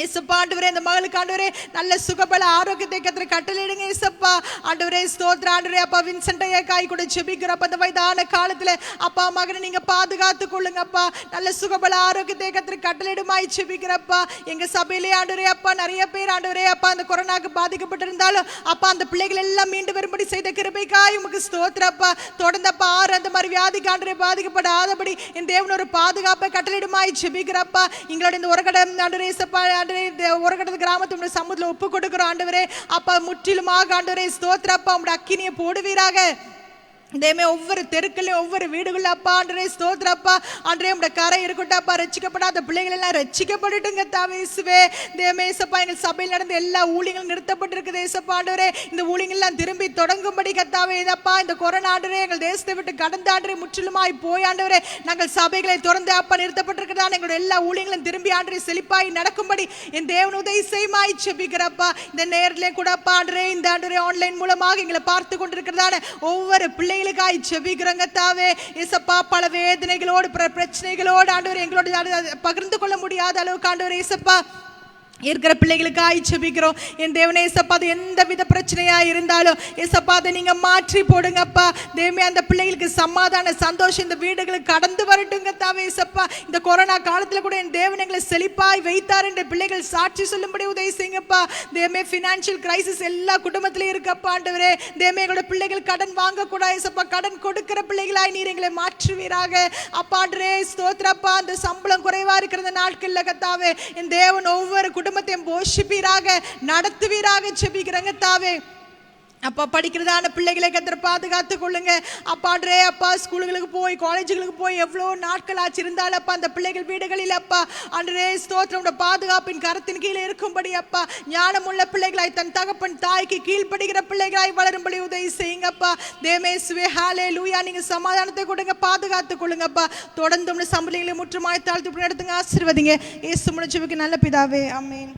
ஏசப்பா ஆண்டவரே இந்த மகளுக்கு ஆண்டவரே நல்ல சுகபல ஆரோக்கியத்தை கத்திர கட்டளையிடுங்க ஏசப்பா. ஆண்டவரே ஸ்தோத்திரம். ஆண்டவரே அப்பா வின்சென்ட் ஐயாக்காய் கூட ஜெபிக்கிறப்ப அந்த வயதான காலத்துல அப்பா மகனை நீங்க பாதுகாத்து கொள்ளுங்கப்பா. நல்ல சுகபல ஆரோக்கியத்தை கத்திர கட்டளையிடுமாய் ஜெபிக்கிறப்பா. எங்க சபையிலே ஆண்டவரே அப்பா நிறைய பேர் ஆண்டவரே அப்பா அந்த கொரோனாக்கு பாதிக்கப்பட்டிருந்தாலும் அப்பா அந்த பிள்ளைகள் எல்லாம் மீண்டு வரும்படி செய்த கிருபைக்காய் உமக்கு ஸ்தோத்திரப்பா. தொடர்ந்தப்பா ஆறு அந்த மாதிரி வியாதிக்கு ஆண்டவரே பாதிக்கப்படாதபடி என் தேவன் ஒரு பாதுகாப்பை கட்டளையிடுமாய் ஜெபிக்கிறப்பா. எங்களோட இந்த உரகடம் ஆண்டவரே ஏசப்பா ஒரு கிராமத்து சமுதிரத்தில் ஒப்பு கொடுக்கிறோம் ஆண்டவரே அப்பா. முற்றிலுமாக ஆண்டவரே ஸ்தோத்திரப்பா உம்முடைய அக்கினியை போடுவீராக. தேமே ஒவ்வொரு தெருக்களையும் ஒவ்வொரு வீடுகளில் அப்பா ஆண்டரே ஸ்தோத்திரப்பா. ஆண்டரே உடைய கரை இருக்கட்டும் அப்பா. ரட்சிக்கப்படாத பிள்ளைகள் எல்லாம் ரட்சிக்கப்பட்டுட்டுங்க தாவேசுவே. தேமேசப்பா எங்கள் சபையில் நடந்த எல்லா ஊழியங்களும் நிறுத்தப்பட்டிருக்குது ஏசப்பா. ஆண்டவரே இந்த ஊழியங்கள்லாம் திரும்பி தொடங்கும்படி கத்தாவே இதப்பா. இந்த கொரோனா ஆண்டரே எங்கள் தேசத்தை விட்டு கடந்த ஆண்டரே முற்றிலுமாய் போய் ஆண்டவரே நாங்கள் சபைகளை திறந்து அப்பா நிறுத்தப்பட்டிருக்கிறதா எங்களோட எல்லா ஊழியங்களும் திரும்பி ஆண்டரே செழிப்பாய் நடக்கும்படி என் தேவன் உதவி செய்யுமாய் செபிக்கிறப்பா. இந்த நேரிலே கூட அப்பா ஆண்டரே இந்த ஆண்டரே ஆன்லைன் மூலமாக எங்களை பார்த்து கொண்டிருக்கிறதான ஒவ்வொரு பிள்ளை ஜெபிக்கிறங்க தாவே ஏசப்பா. பல வேதனைகளோடு பிரச்சனைகளோடு ஆண்டவரே எங்களோட பகிர்ந்து கொள்ள முடியாத அளவுக்கு ஆண்டவரே ஏசப்பா இருக்கிற பிள்ளைகளுக்காய் ஜெபிக்கிறோம். என் தேவனே ஏசப்பா, அது எந்த வித பிரச்சனையா இருந்தாலும் ஏசப்பா அதை நீங்க மாற்றி போடுங்கப்பா. தேவமே அந்த பிள்ளைகளுக்கு சமாதான சந்தோஷம் இந்த வீடுகளுக்கு கடந்து வரட்டுங்க தாவே ஏசப்பா. இந்த கொரோனா காலத்துல கூட என் தேவன் எங்களை செழிப்பாய் வைத்தார் என்ற பிள்ளைகள் சாட்சி சொல்லும்படி உதவி செய்யுங்கப்பா. தேவமே ஃபினான்ஷியல் கிரைசிஸ் எல்லா குடும்பத்திலையும் இருக்கப்பா ஆண்டவரே. தேவமே எங்களோட பிள்ளைகள் கடன் வாங்கக்கூடாது ஏசப்பா. கடன் கொடுக்கிற பிள்ளைகளாய் நீர் எங்களை மாற்றுவீராக அப்பா. ஆண்டவரே ஸ்தோத்திரப்பா. அந்த சம்பளம் குறைவா இருக்கிற நாட்கள்ல கத்தாவே என் தேவன் ஒவ்வொரு குடும்பத்தையும் போஷிப்பீராக நடத்துவீராக ஜெபிக்கிறங்க தாவே. அப்பா படிக்கிறதான பிள்ளைகளை கத்திர பாதுகாத்து கொள்ளுங்க அப்பா. ஆண்டரே அப்பா ஸ்கூலுகளுக்கு போய் காலேஜுகளுக்கு போய் எவ்வளோ நாட்கள் ஆச்சு இருந்தாலும் அப்பா அந்த பிள்ளைகள் வீடுகளில் அப்பா ஆண்டரே ஸ்தோத்திரம் பாதுகாப்பின் கரத்தின் கீழே இருக்கும்படி அப்பா ஞானமுள்ள பிள்ளைகளாய் தன் தகப்பன் தாய்க்கு கீழ்ப்படுகிற பிள்ளைகளாய் வளரும்படி உதவி செய்யுங்கப்பா. தேமேசுவே ஹல்லேலூயா. நீங்க சமாதானத்தை கொடுங்க, பாதுகாத்து கொள்ளுங்கப்பா. தொடர்ந்து உள்ள சம்பளங்களை முற்றுமாய் தாழ்த்து நடத்துங்க, ஆசீர்வதிங்க. இயேசு முடிச்சுக்கு நல்ல பிதாவே, ஆமென்.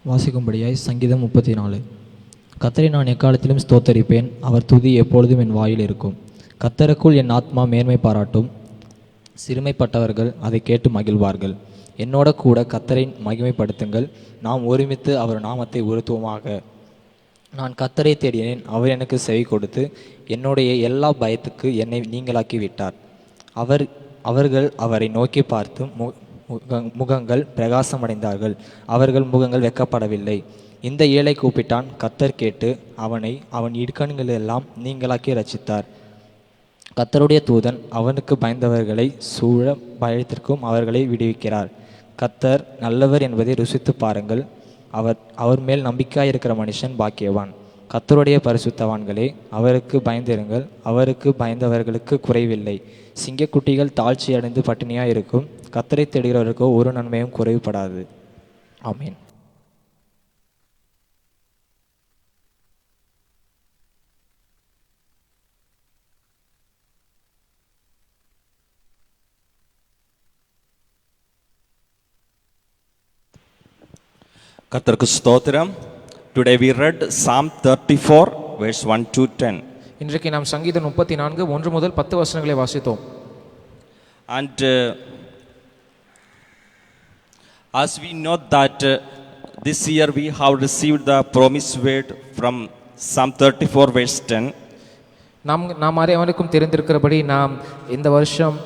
வாசிக்கும்படியாய் சங்கீதம் 34. கர்த்தரை நான் எக்காலத்திலும் ஸ்தோத்தரிப்பேன், அவர் துதி எப்பொழுதும் என் வாயில் இருக்கும். கர்த்தருக்குள் என் ஆத்மா மேன்மை பாராட்டும், சிறுமைப்பட்டவர்கள் அதை கேட்டு மகிழ்வார்கள். என்னோட கூட கர்த்தரை மகிமைப்படுத்துங்கள், நாம் ஒருமித்து அவர் நாமத்தை உயர்த்துவோமாக. நான் கர்த்தரை தேடினேன், அவர் எனக்கு செவி கொடுத்து என்னுடைய எல்லா பயத்துக்கு என்னை நீங்களாக்கி விட்டார். அவர்கள் அவரை நோக்கி பார்த்து முகங்கள் பிரகாசமடைந்தார்கள், அவர்கள் முகங்கள் வெக்கப்படவில்லை. இந்த ஏழை கூப்பிட்டான், கர்த்தர் கேட்டு அவனை அவன் இடுக்கண்களெல்லாம் நீங்களாக்கி ரட்சித்தார். கர்த்தருடைய தூதன் அவனுக்கு பயந்தவர்களை சூழ பயத்திற்கும் அவர்களை விடுவிக்கிறார். கர்த்தர் நல்லவர் என்பதை ருசித்து பாருங்கள். அவர் மேல் நம்பிக்கையாயிருக்கிற மனுஷன் பாக்கியவான். கர்த்தருடைய பரிசுத்தவான்களே, அவருக்கு பயந்திருங்கள். அவருக்கு பயந்தவர்களுக்கு குறைவில்லை. சிங்கக்குட்டிகள் தாழ்ச்சி அடைந்து பட்டினியாக இருக்கும். கர்த்தரை தேடுகிறவர்களுக்கோ ஒரு நன்மையும் குறைவுபடாது. ஆமீன். கர்த்தருக்கு ஸ்தோத்திரம். Today we read Psalm 34 verse 1 to 10. இன்றைக்கு நாம் சங்கீதம் 34 1 முதல் 10 வசனங்களை வாசித்தோம். And as we know that this year we have received the promised word from Psalm 34 verse 10. நாம் அனைவருக்கும் தெரிந்திருக்கிறபடி நாம் இந்த வருஷம்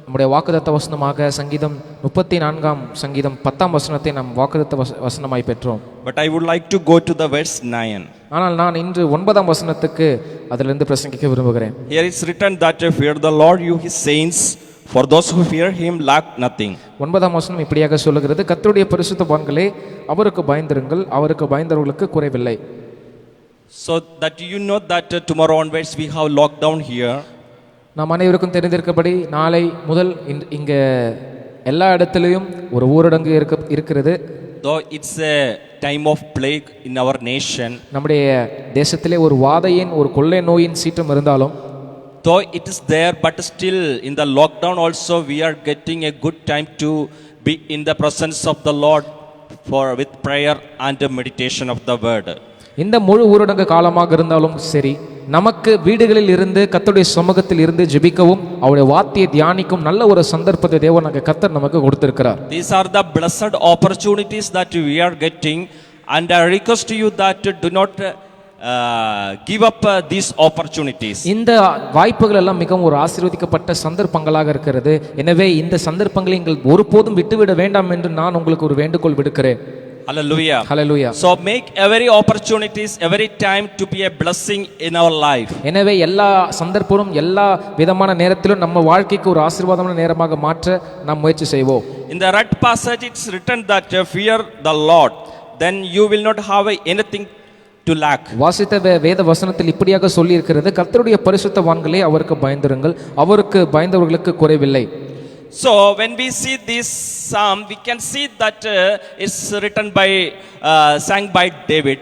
நம்முடைய வாக்குதத்த வசனமாக சங்கீதம் 34 சங்கீதம் 10 வசனத்தை நாம் வாக்குதத்த வசனமாய் பெற்றோம். But I would like to go to the verse 9. ஆனால் நான் இன்று 9 வசனத்துக்கு அதிலிருந்து பிரசங்கிக்க விரும்புகிறேன். Here is written that fear the Lord, you his saints, for those who fear him lack nothing. 9 வசனம் இப்படியாக சொல்லுகிறது, கர்த்தருடைய பரிசுத்தவான்களே, அவருக்கு பயந்திருங்கள், அவருக்கு பயந்தவர்களுக்கு குறைவில்லை. So that you know that tomorrow onwards we have lockdown here. நாம் அனைவருக்கும் தெரிந்திருக்கபடி நாளை முதல் இங்க எல்லா இடத்திலையும் ஒரு ஊரடங்கு இருக்கிறது. Though it's a time of plague in our nation, நம்முடைய தேசத்திலே ஒரு வாதையின் ஒரு கொள்ளை நோயின் சீற்றம் இருந்தாலும், though it is there, but still in the lockdown also we are getting a good time to be in the presence of the Lord with prayer and meditation of the word. இந்த முழு ஊரடங்கு காலமாக இருந்தாலும் சரி, நமக்கு வீடுகளில் இருந்து கர்த்தருடைய சமூகத்தில் இருந்து ஜெபிக்கவும் அவருடைய வார்த்தையை தியானிக்கும் நல்ல ஒரு சந்தர்ப்பத்தை தேவனாகிய கர்த்தர் நமக்கு கொடுத்திருக்கிறார். These are the blessed opportunities that we are getting, and I request you that do not give up these opportunities. இந்த வாய்ப்புகள் எல்லாம் மிகவும் ஒரு ஆசீர்வதிக்கப்பட்ட சந்தர்ப்பங்களாக இருக்கிறது. எனவே இந்த சந்தர்ப்பங்களை நீங்கள் ஒருபோதும் விட்டுவிட வேண்டாம் என்று நான் உங்களுக்கு ஒரு வேண்டுகோள் விடுக்கிறேன். Hallelujah. Hallelujah. So make every opportunities, every time to be a blessing in our life. எனவே எல்லா சந்தர்ப்பமும் எல்லா விதமான நேரத்திலும் நம்ம வாழ்க்கைக்கு ஒரு ஆசீர்வாதமான நேரமாக மாற்ற நாம் முயற்சி செய்வோம். In the read passage it's written that fear the Lord, then you will not have anything to lack. வாசித்த வேத வசனத்தில் இப்படியாக சொல்லி இருக்கிறது, கர்த்தருடைய பரிசுத்தவான்களே, அவருக்கு பயந்திருங்கள், அவருக்கு பயந்தவர்களுக்கு குறைவில்லை. So when we see this psalm, we can see that it's written by sang by David.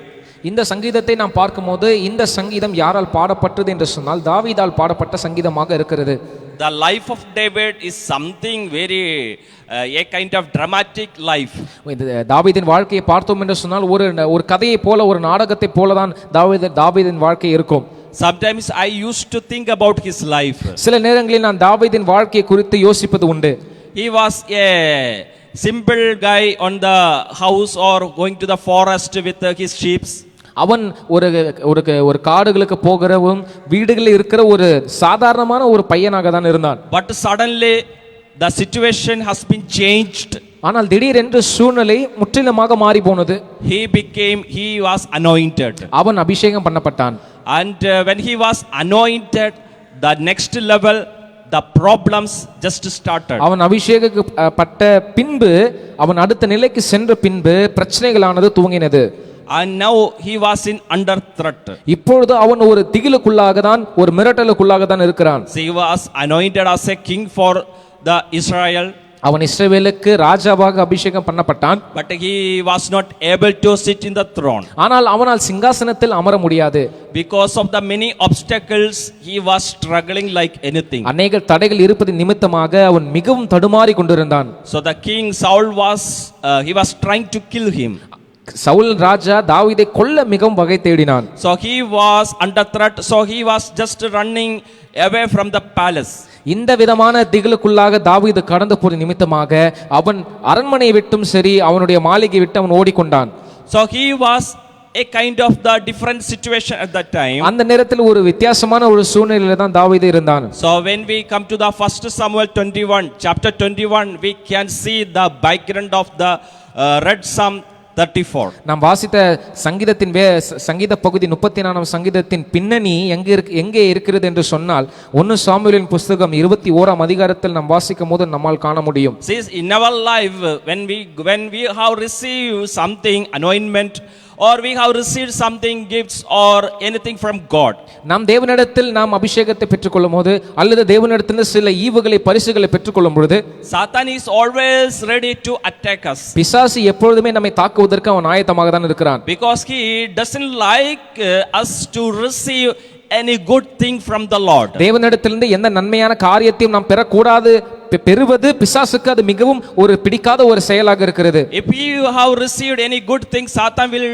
இந்த சங்கீதத்தை நாம் பார்க்கும்போது இந்த சங்கீதம் யாரால் பாடப்பட்டது என்று சொன்னால் தாவீதால் பாடப்பட்ட சங்கீதமாக இருக்கிறது. The life of David is something very a kind of dramatic life. தாவீதின் வாழ்க்கையை பார்த்தோம் என்று சொன்னால் ஒரு கதையை போல, ஒரு நாடகத்தை போல தான் தாவீதின் வாழ்க்கை இருக்கும். Sometimes I used to think about his life. சில நேரங்களில் நான் தாவீதின் வாழ்க்கையை குறித்து யோசிப்பது உண்டு. He was a simple guy on the house or going to the forest with his sheep. அவன் ஒரு காடுகளுக்கு போகிறவும் வீடுகளில் இருக்கிற ஒரு சாதாரணமான ஒரு பையனாக தான் இருந்தான். But suddenly the situation has been changed. ஆனால் திடீரென்று சூழ்நிலை முற்றிலுமாக மாறி போனது. He was anointed. அவன் அபிஷேகம் பண்ணப்பட்டான். And when he was anointed, the next level, the problems just started. அவன் அபிஷேகப்பட்ட பின்பு, அவன் அடுத்த நிலைக்கு சென்ற பின்பு பிரச்சனைகளானது துவங்கினது. And now he was in under threat. இப்பொழுது அவன் ஒரு திகிலுக்குள்ளாக தான், ஒரு மிரட்டலுக்குள்ளாக தான் இருக்கிறான். He was anointed as a king for the Israel. அவன் இஸ்ரவேலுக்கு ராஜாவாக அபிஷேகம் பண்ணப்பட்டான். But he was not able to sit in the throne. ஆனால் அவனால் சிங்காசனத்தில் அமர முடியாது. Because of the many obstacles, he was struggling like anything. அநேக தடைகள் இருப்பது நிமித்தமாக அவன் மிகவும் தடுமாறி கொண்டிருந்தான். So the king Saul he was trying to kill him. Saul ராஜா தாவீதை கொல்ல மிகவும் வகை தேடினான். So he was under threat. So he was just running away from the palace. இந்த விதமான திகிலுக்குள்ளாக தாவீது கடந்த போற நிமித்தமாக அவன் அரண்மனையை விட்டும் சரி, அவனுடைய மாளிகை விட்டு அவன் ஓடிக்கொண்டான். So he was a kind of the different situation at that time. அந்த நேரத்தில் ஒரு வித்தியாசமான ஒரு சூழ்நிலையில தான் தாவீது இருந்தான். So when we come to the 1 Samuel 21, chapter 21, we can see the background of the read Psalm 34. நாம் வாசித்த சங்கீதத்தின் சங்கீத பகுதி 34ஆம் சங்கீதத்தின் பின்னணி எங்கே இருக்கிறது என்று சொன்னால் 1 சாமுவேலின் புஸ்தகம் 21ஆம் அதிகாரத்தில் நாம் வாசிக்கும் போது நம்மால் காண முடியும். Says in our life when we have received something anointment or we have received something gifts or anything from God, நாம் தேவனிடத்தில் நாம் அபிஷேகத்தை பெற்றுக்கொள்ளும் போது அல்லது தேவனிடத்தில் சில ஈவுகளை பரிசுகளை பெற்றுக்கொள்ளும் பொழுது Satan is always ready to attack us பிசாசு எப்பொழுதுமே நம்மை தாக்குவதற்கு அவன் ஆயத்தமாக தான் இருக்கிறான். because he doesn't like us to receive any good thing from the Lord. தேவனிடத்திலிருந்து எந்த நன்மையான காரியத்தையும் நாம் பெறக்கூடாது. பெறுவது பிசாசுக்கு அது மிகவும் ஒரு பிடிக்காத ஒரு செயலாக இருக்கிறது. If you have received any good thing, Satan will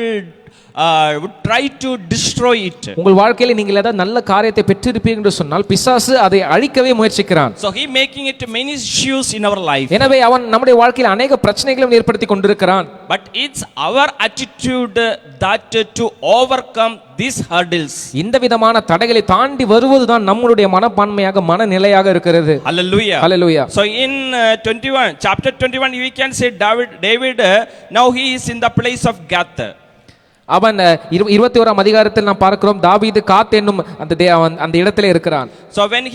try to destroy it. உங்கள் வாழ்க்கையில நீங்கள் ஏதாவது நல்ல காரியத்தை பெற்றிருப்பீர்கள் என்று சொன்னால் பிசாசு அதை அழிக்கவே முயற்சிக்கிறான். So he making it many issues in our life. எனவே அவன் நம்முடைய வாழ்க்கையில் अनेक பிரச்சனைகளையும் ஏற்படுத்தி கொண்டிருக்கிறான். But it's our attitude that to overcome these hurdles. இந்த விதமான தடைகளை தாண்டி வருவதுதான் நம்மளுடைய மனப்பான்மையாக மனநிலையாக இருக்கிறது. Hallelujah. Hallelujah. So in chapter 21 we can say David now he is in the place of Gath. அவன் 21ஆம் அதிகாரத்தில் நாம் பார்க்கிறோம் தாவீது காத் என்னும் அந்த இடத்திலே இருக்கிறான். So when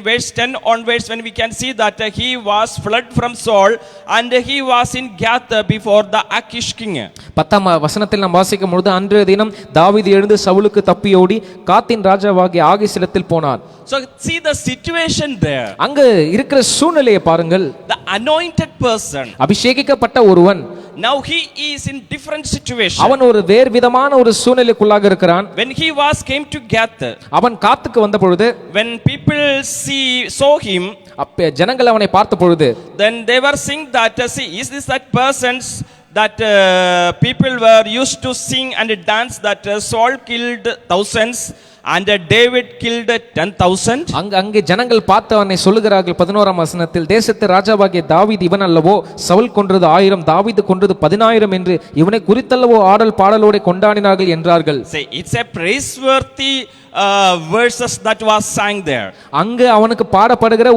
verse 10 onwards when we can see that he was fled from Saul and he was in Gath before the Achish king. 10ஆம் வசனத்தில் நாம் வாசிக்கும் பொழுது அன்றைய தினம் தாவீது எழுந்து சவுலுக்கு தப்பியோடி காத்தின் ராஜாவாகிய ஆகீசிடத்தில் போனான். So see the situation there. அங்கு இருக்கிற சூழ்நிலையை பாருங்கள். The anointed person, அபிஷேகிக்கப்பட்ட ஒருவன் now he is in different situation. அவன் ஒரு வேறு விதமான ஒரு சூழ்நிலைக்குள்ளாக இருக்கிறான். When he came to Gath, அவன் காத்துக்கு வந்த பொழுது when people saw him, ஜனங்கள் அவனை பார்த்த பொழுது then they were saying that see is this that persons that people were used to sing and dance that Saul killed thousands and David killed 10,000. அங்கே ஜனங்கள் பார்த்து அவனை சொல்லுகிறார்கள் 11ஆம் வசனத்தில் தேசத்து ராஜாவாகிய தாவீது இவன் அல்லவோ சவுல் கொன்றது 1000 தாவீது கொன்றது 10000 என்று இவனை குறித்தல்லவோ ஆடல் பாடலோடு கொண்டாடினார்கள் என்றார்கள். Say it's a praiseworthy verses that was sang there. அங்கு அவனுக்கு பாடப்படுகிற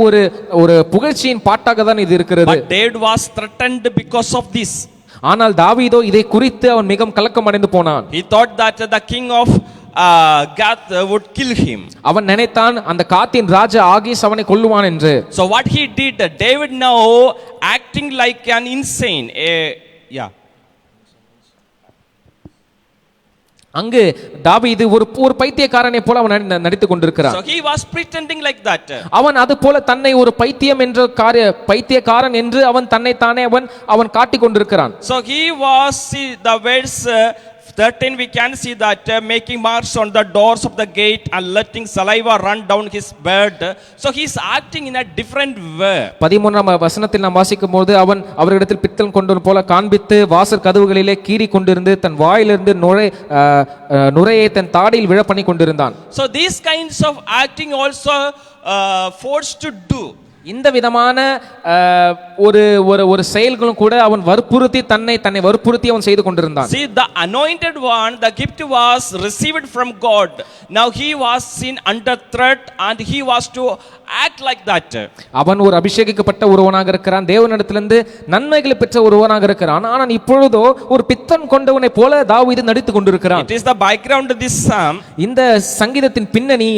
ஒரு புகழ்ச்சியின் பாட்டாக தான் இது இருக்கிறது. But David was threatened because of this. ஆனால் தாவீதோ இதை குறித்து அவன் மிகவும் கலக்கம் அடைந்து போனான். He thought that the king of Gath would kill him. அவன் நினைத்தான் அந்த காத்தின் ராஜா ஆகீஸ் அவனை கொல்லுவான் என்று. So what he did, David now acting like an insane. அங்கு தாவீது ஒரு பைத்தியக்காரனை போல அவன் நடித்துக் கொண்டிருக்கிறான். So he was pretending like that. அவன் அது போல தன்னை ஒரு பைத்தியம் என்ற பைத்தியக்காரன் என்று அவன் தன்னை தானே அவன் காட்டிக் கொண்டிருக்கிறான். So he was the verse 13 we can see that making marks on the doors of the gate and letting saliva run down his beard. So he is acting in a different way. 13ஆம் வசனத்தில் நாம் வாசிக்கும்போது அவன் அவரிடத்தில் பித்தம் கொண்டவன் போல காண்பித்து வாசல் கதவுகளிலே கீறி கொண்டிருந்து தன் வாயிலிருந்து நுரையை தன் தாடியில் விழ பண்ணி கொண்டிருந்தான். So these kinds of acting also forced to do. இந்த விதமான ஒரு செயல்களும் கூட அவன் தன்னை வற்புறுத்தி அவன் செய்து கொண்டிருந்தான். See the anointed one, the gift was received from God. Now he was seen under threat and he was to act like that. அவன் ஒரு அபிஷேகிக்கப்பட்ட ஒருவனாக இருக்கிறான். தேவனிடத்திலிருந்து நன்மைகளை பெற்ற ஒருவனாக இருக்கிறான். ஆனால் இப்பொழுதோ ஒரு பித்தம் கொண்டவனை போல தாவீது நடித்துக் கொண்டிருக்கிறான். It is the background of this psalm. இந்த சங்கீதத்தின் பின்னணி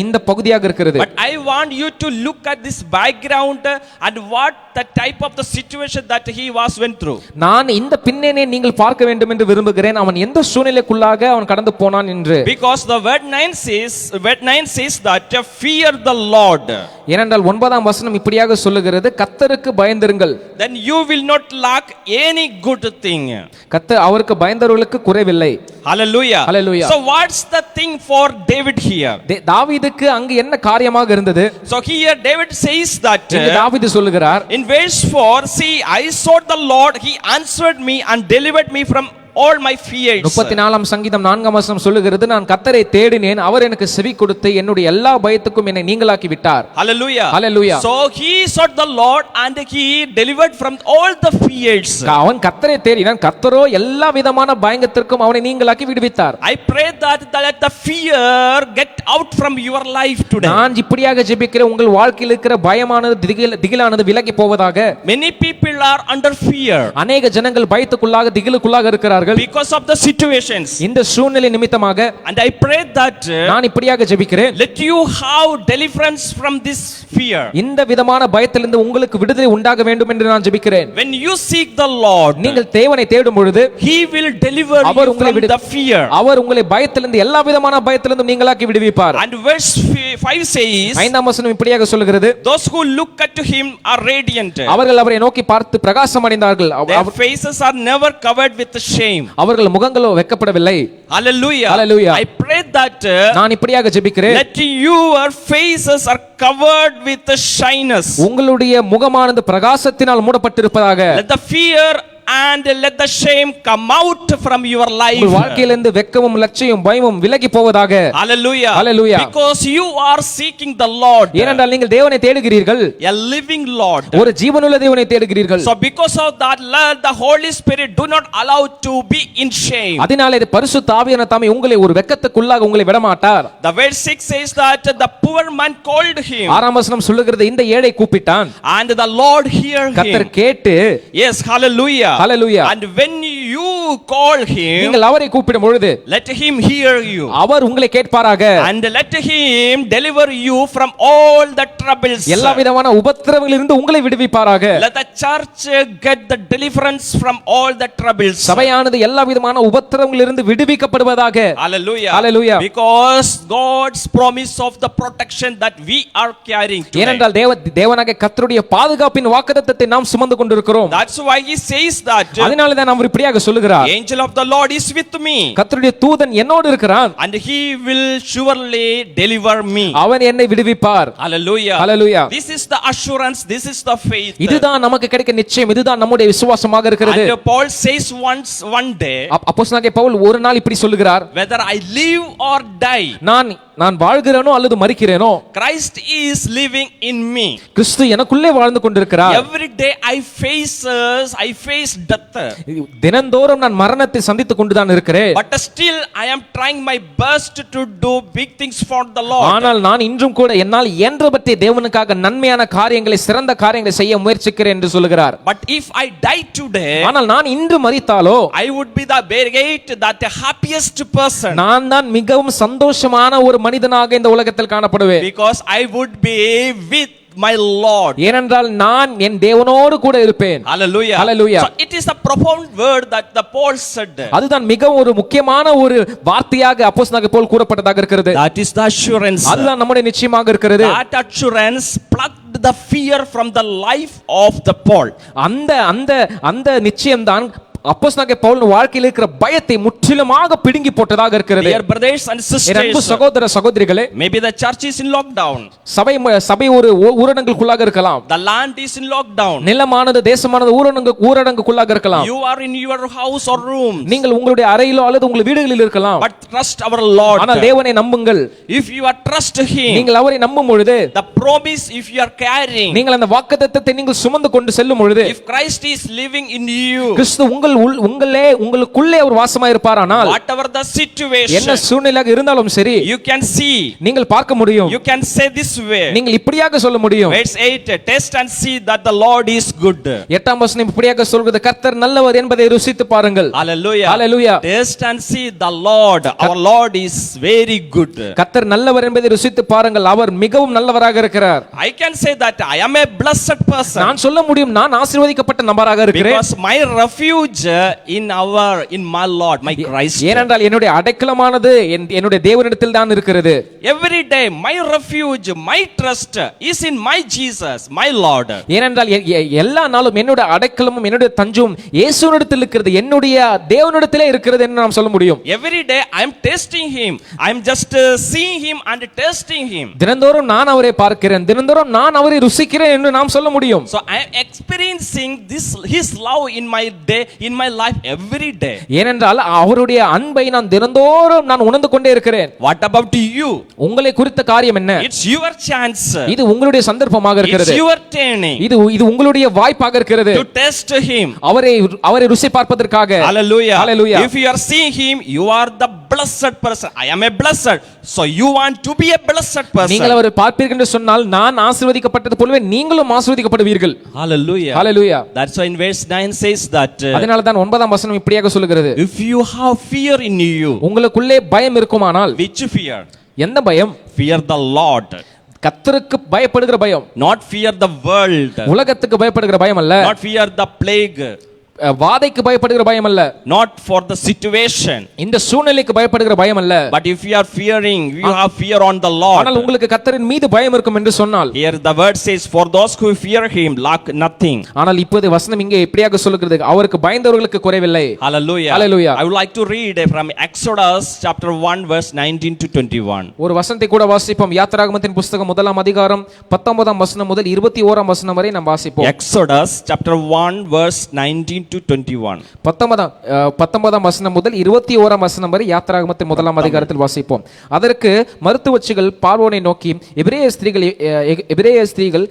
இந்த பகுதியாக இருக்கிறது. But I want you to look at this background and what the type of the situation that he went through. நான் இந்த பின்னணியை நீங்கள் பார்க்க வேண்டும் என்று விரும்புகிறேன். அவன் எந்த சூழ்நிலைக்குள்ளாக அவன் கடந்து போனான் என்று. Because the word 9 says that fear the Lord. ஏனென்றால் 9ஆம் வசனம் இப்படியாக சொல்லுகிறது கர்த்தருக்கு பயந்திருங்கள். Then you will not lack any good thing. கர்த்தர் அவருக்கு பயந்தவர்களுக்கு குறைவில்லை. Hallelujah. Hallelujah. So what's the thing for David here? தாவீதுக்கு அங்கு என்ன காரியமாக இருந்தது? So here David says that தாவீது சொல்லுகிறார் in verse 4, see I sought the Lord, he answered me and delivered me from all my fears. 34 சங்கீதம் 4 வசனம் சொல்லுகிறது, நான் கர்த்தரை தேடினேன், அவர் எனக்கு செவி கொடுத்து என்னுடைய எல்லா பயத்துக்கும் என்னை நீங்களாக்கி விட்டார். Hallelujah. Hallelujah. So he sought the Lord and he delivered from all the fears. அவன் கர்த்தரை தேடினான், கர்த்தரோ எல்லா விதமான பயங்கத்திற்கும் அவனை நீங்களாக்கி விடுவித்தார். I pray that let the fear get out from your life today. நான் இப்படியாக ஜெபிக்கிறேன், உங்கள் வாழ்க்கையில் இருக்கிற பயமானது திகிலானது விலகி போவதாக. Many people are under fear அநேக ஜனங்கள் பயத்துக்குள்ளாக திகிலுக்குள்ளாக இருக்கிறார்கள் because of the situations. இந்த சூழ்நிலை நிமித்தமாக. And I pray that நான் இப்படியாக ஜெபிக்கிறேன், let you have deliverance from this fear. இந்த விதமான பயத்திலிருந்து உங்களுக்கு விடுதலை உண்டாக வேண்டும் என்று நான் ஜெபிக்கிறேன். When you seek the Lord, நீங்கள் தேவனை தேடும் பொழுது he will deliver you from the fear. அவர் உங்களை பயத்திலிருந்து எல்லா விதமான பயத்திலிருந்தும் நீங்களாக்கி விடுவிப்பார். And verse 5 says, 5ஆம் வசனம் இப்படியாக சொல்கிறது, those who look at him are radiant. அவர்கள் அவரை நோக்கி பார்த்து பிரகாசம் அடைந்தார்கள், Their faces are never covered with shame. அவர்கள் முகங்களோ வெட்கப்படவில்லை. Hallelujah. Hallelujah. I pray that நான் இப்படியாக ஜெபிக்கிறேன், let your faces are covered with the shyness. உங்களுடைய முகமானது பிரகாசத்தினால் மூடப்பட்டிருப்பதாக. Let the fear and let the shame come out from your life. உங்கள் வாழ்க்கையிலிருந்து வெட்கமும் லட்சியம் பயமும் விலகி போவதாக. Hallelujah. Hallelujah. Because you are seeking the Lord, ஏனென்றால் நீங்கள் தேவனை தேடுகிறீர்கள், a living Lord. ஒரு ஜீவனுள்ள தேவனை தேடுகிறீர்கள். So because of that, let the Holy Spirit do not allow to be in shame. அதனாலே பரிசுத்த ஆவியான தாமே உங்களை ஒரு வெட்கத்துக்குள்ளாக உங்களை விடமாட்டார். The verse 6 says that the poor man called him. 6ஆம் வசனம் சொல்லுகிறது, இந்த ஏழை கூப்பிட்டான், And the Lord heard him. கர்த்தர் கேட்டு. Yes, hallelujah. Hallelujah. And when you call him, நீங்கள் அவரை கூப்பிடும் பொழுது let him hear you. அவர் உங்களை கேட்பாராக. And let him deliver you from all the troubles. எல்லா விதமான உபத்திரவங்களிலிருந்து உங்களை விடுவிப்பாராக. Let the church get the deliverance from all the troubles. சபையானது எல்லா விதமான உபத்திரவங்களிலிருந்து விடுவிக்கப்படுவதாக. Hallelujah. Hallelujah. Because God's promise of the protection that we are carrying today. ஏனென்றால் தேவனாகிய கர்த்தருடைய பாதுகாப்பின் வாக்குத்தத்தத்தை நாம் சுமந்து கொண்டிருக்கிறோம். That's why he says that அதனால தான் அவர் இப்படியாக சொல்லுகிறார், angel of the Lord is with me. கர்த்தருடைய தூதன் என்னோடு இருக்கிறான், And he will surely deliver me. அவன் என்னை விடுவிப்பார். Hallelujah. Hallelujah. This is the assurance, this is the faith. இதுதான் நமக்கு கிடைக்க நிச்சயம், இதுதான் நம்முடைய விசுவாசமாக இருக்கிறது. And Paul says one day, அப்போஸ்தலனாகிய பவுல் ஒரு நாள் இப்படி சொல்லுகிறார், whether I live or die, நான் வாழ்கிறேனோ அல்லது மரிக்கிறேனோ, Christ is living in me. கிறிஸ்து எனக்குள்ளே வாழ்ந்து கொண்டிருக்கிறார். Every day I face death. தினந்தோறும் நான் மரணத்தை சந்தித்துக் கொண்டுதான் இருக்கிறேன். But still I am trying my best to do big things for the Lord. ஆனால் நான் இன்றும் கூட என்னால் இயன்றபடி தேவனுக்காக நன்மையான காரியங்களை, சிறந்த காரியங்களை செய்ய முயற்சிக்கிறேன் என்று சொல்லுகிறார். But if I die today, ஆனால் நான் இன்று மரித்தாலோ, I would be the happiest person. நான் தான் மிகவும் சந்தோஷமான ஒரு மனிதனாக இந்த உலகத்தில் காணப்படுவேன். Because I would be with my Lord. ஏனென்றால் நான் என் தேவனோடு கூட இருப்பேன். Hallelujah. Hallelujah. So it is a profound word that the Paul said. அதுதான் மிகவும் ஒரு முக்கியமான ஒரு வார்த்தையாக அப்போஸ்தலனாகிய பவுல் கூறப்பட்டதாக இருக்கிறது. That is the assurance. அதுதான் நம்முடைய நிச்சயமாக இருக்கிறது. That assurance plucked the fear from the life of the Paul. அந்த நிச்சயம்தான் அப்போஸ்தலனாகிய பவுல் வாழ்க்கையில் இருக்கிற பயத்தை முற்றிலுமாக பிடுங்கி போட்டதாக இருக்கிறது. Dear brothers and sisters, அன்பு சகோதர சகோதரிகளே, maybe the church is in lockdown. சபை ஒரு ஊரடங்குக்குள்ளாக இருக்கலாம். The land is in lockdown. நிலமானது, தேசமானது ஊரடங்குக்குள்ளாக இருக்கலாம். You are in your house or room. நீங்கள் உங்களுடைய அறையிலோ அல்லது உங்கள் வீடுகளில் இருக்கலாம். But trust our Lord. ஆனால் தேவனை நம்புங்கள். If you are trust him, நீங்கள் அவரை நம்பும் பொழுது, the promise if you are carrying, நீங்கள் அந்த வாக்குத்தத்தத்தை நீங்கள் சுமந்து கொண்டு செல்லும் பொழுது, if Christ is living in you, கிறிஸ்து உங்களுக்குள்ளே அவர் வாசமாய் இருப்பாரானால், whatever the situation, என்ன சூழ்நிலையாக இருந்தாலும் சரி, you can see, நீங்கள் பார்க்க முடியும். you can say this way. நீங்கள் இப்படியாக சொல்ல முடியும். Verse 8, test and see that the Lord is good. 8ஆம் வசனம் இப்படியாக சொல்கிறது, கர்த்தர் நல்லவர் என்பதை ருசித்து பாருங்கள். Hallelujah. Hallelujah. Taste and see the Lord, our Lord is very good. கர்த்தர் நல்லவர் என்பதை ருசித்து பாருங்கள், அவர் மிகவும் நல்லவராக இருக்கிறார். I can say that I am a blessed person. நான் சொல்ல முடியும், நான் ஆசீர்வதிக்கப்பட்ட நபராக இருக்கிறேன். Because my refuge in my Lord, my Christ. ஏனென்றால் என்னுடைய அடைக்கலமானது என்னுடைய தேவனிடத்தில் தான் இருக்கிறது. Every day my refuge, my trust is in my Jesus, my Lord. ஏனென்றால் எல்லா நாளும் என்னுடைய அடைக்கலமும் என்னுடைய தஞ்சமும் இயேசுவினிடத்தில் இருக்கிறது, என்னுடைய தேவனிடத்திலே இருக்கிறது என்று நாம் சொல்ல முடியும். Every day I am tasting him, I am just seeing him and tasting him. தினந்தோறும் நான் அவரை பார்க்கிறேன், தினந்தோறும் நான் அவரை ருசிக்கிறேன் என்று நாம் சொல்ல முடியும். So I am experiencing his love in my day, in my life every day. ஏனென்றால் அவருடைய அன்பை நான் தினந்தோறும் நான் உணர்ந்து கொண்டே இருக்கிறேன். What about you? உங்களை குறித்த காரியம் என்ன? It's your chance. இது உங்களுடைய சந்தர்ப்பமாக இருக்கிறது. It's your turning. இது உங்களுடைய வாய்ப்பாக இருக்கிறது. To test him. அவரை ருசி பார்ப்பதற்காக. Hallelujah. Hallelujah. If you are seeing him, you are the blessed person. I am a blessed. So you want to be a blessed person. நீங்கள் அவரை பார்ப்பீர்கள் என்று சொன்னால் நான் ஆசீர்வதிக்கப்பட்டது போலவே நீங்களும் ஆசீர்வதிக்கப்படுவீர்கள். Hallelujah. Hallelujah. That's why in verse 9 says that அதனால தான் 9ஆம் வசனம் இப்படியாக சொல்கிறது. if you have fear in you. உங்களுக்குள்ளே பயம் இருக்குமானால். Which fear? எந்த பயம்? Fear the Lord. கர்த்தருக்கு பயப்படுகிற பயம். Not fear the world. உலகத்துக்கு பயப்படுகிற பயம் அல்ல. Not fear the plague. வாதைக்கு பயப்படுகிற பயம் அல்ல. Not for the situation. இந்த சூழ்நிலைக்கு பயப்படுகிற பயம் அல்ல. But if you are fearing, you have fear on the Lord. ஆனால் உங்களுக்கு கர்த்தரின் மீது பயம் இருக்கும் என்று சொன்னால். Here the word says, for those who fear him lack nothing. ஆனால் இப்போது வசனம் இங்கே எப்படியாக சொல்கிறது? அவருக்கு பயந்தவர்களுக்கு குறைவில்லை. Hallelujah. Hallelujah. I would like to read from Exodus chapter 1 verse 19 to 21. ஒரு வசனத்தை கூட வாசிப்போம். யாத்திராகமத்தின் புத்தகம் 1ஆம் அதிகாரம் 19ஆம் வசனம் முதல் 21ஆம் வசனம் வரை நாம் வாசிப்போம். Exodus chapter 1 verse 19 to 21. 19ஆம் வசனம் முதல் 21ஆம் வசனம் வரை யாத்திராகமத்தின் 1ஆம் அதிகாரத்தில் வாசிப்போம். அதற்கு மருத்துவச்சிகள் பார்வோனை நோக்கி, எபிரேய ஸ்திரீகள்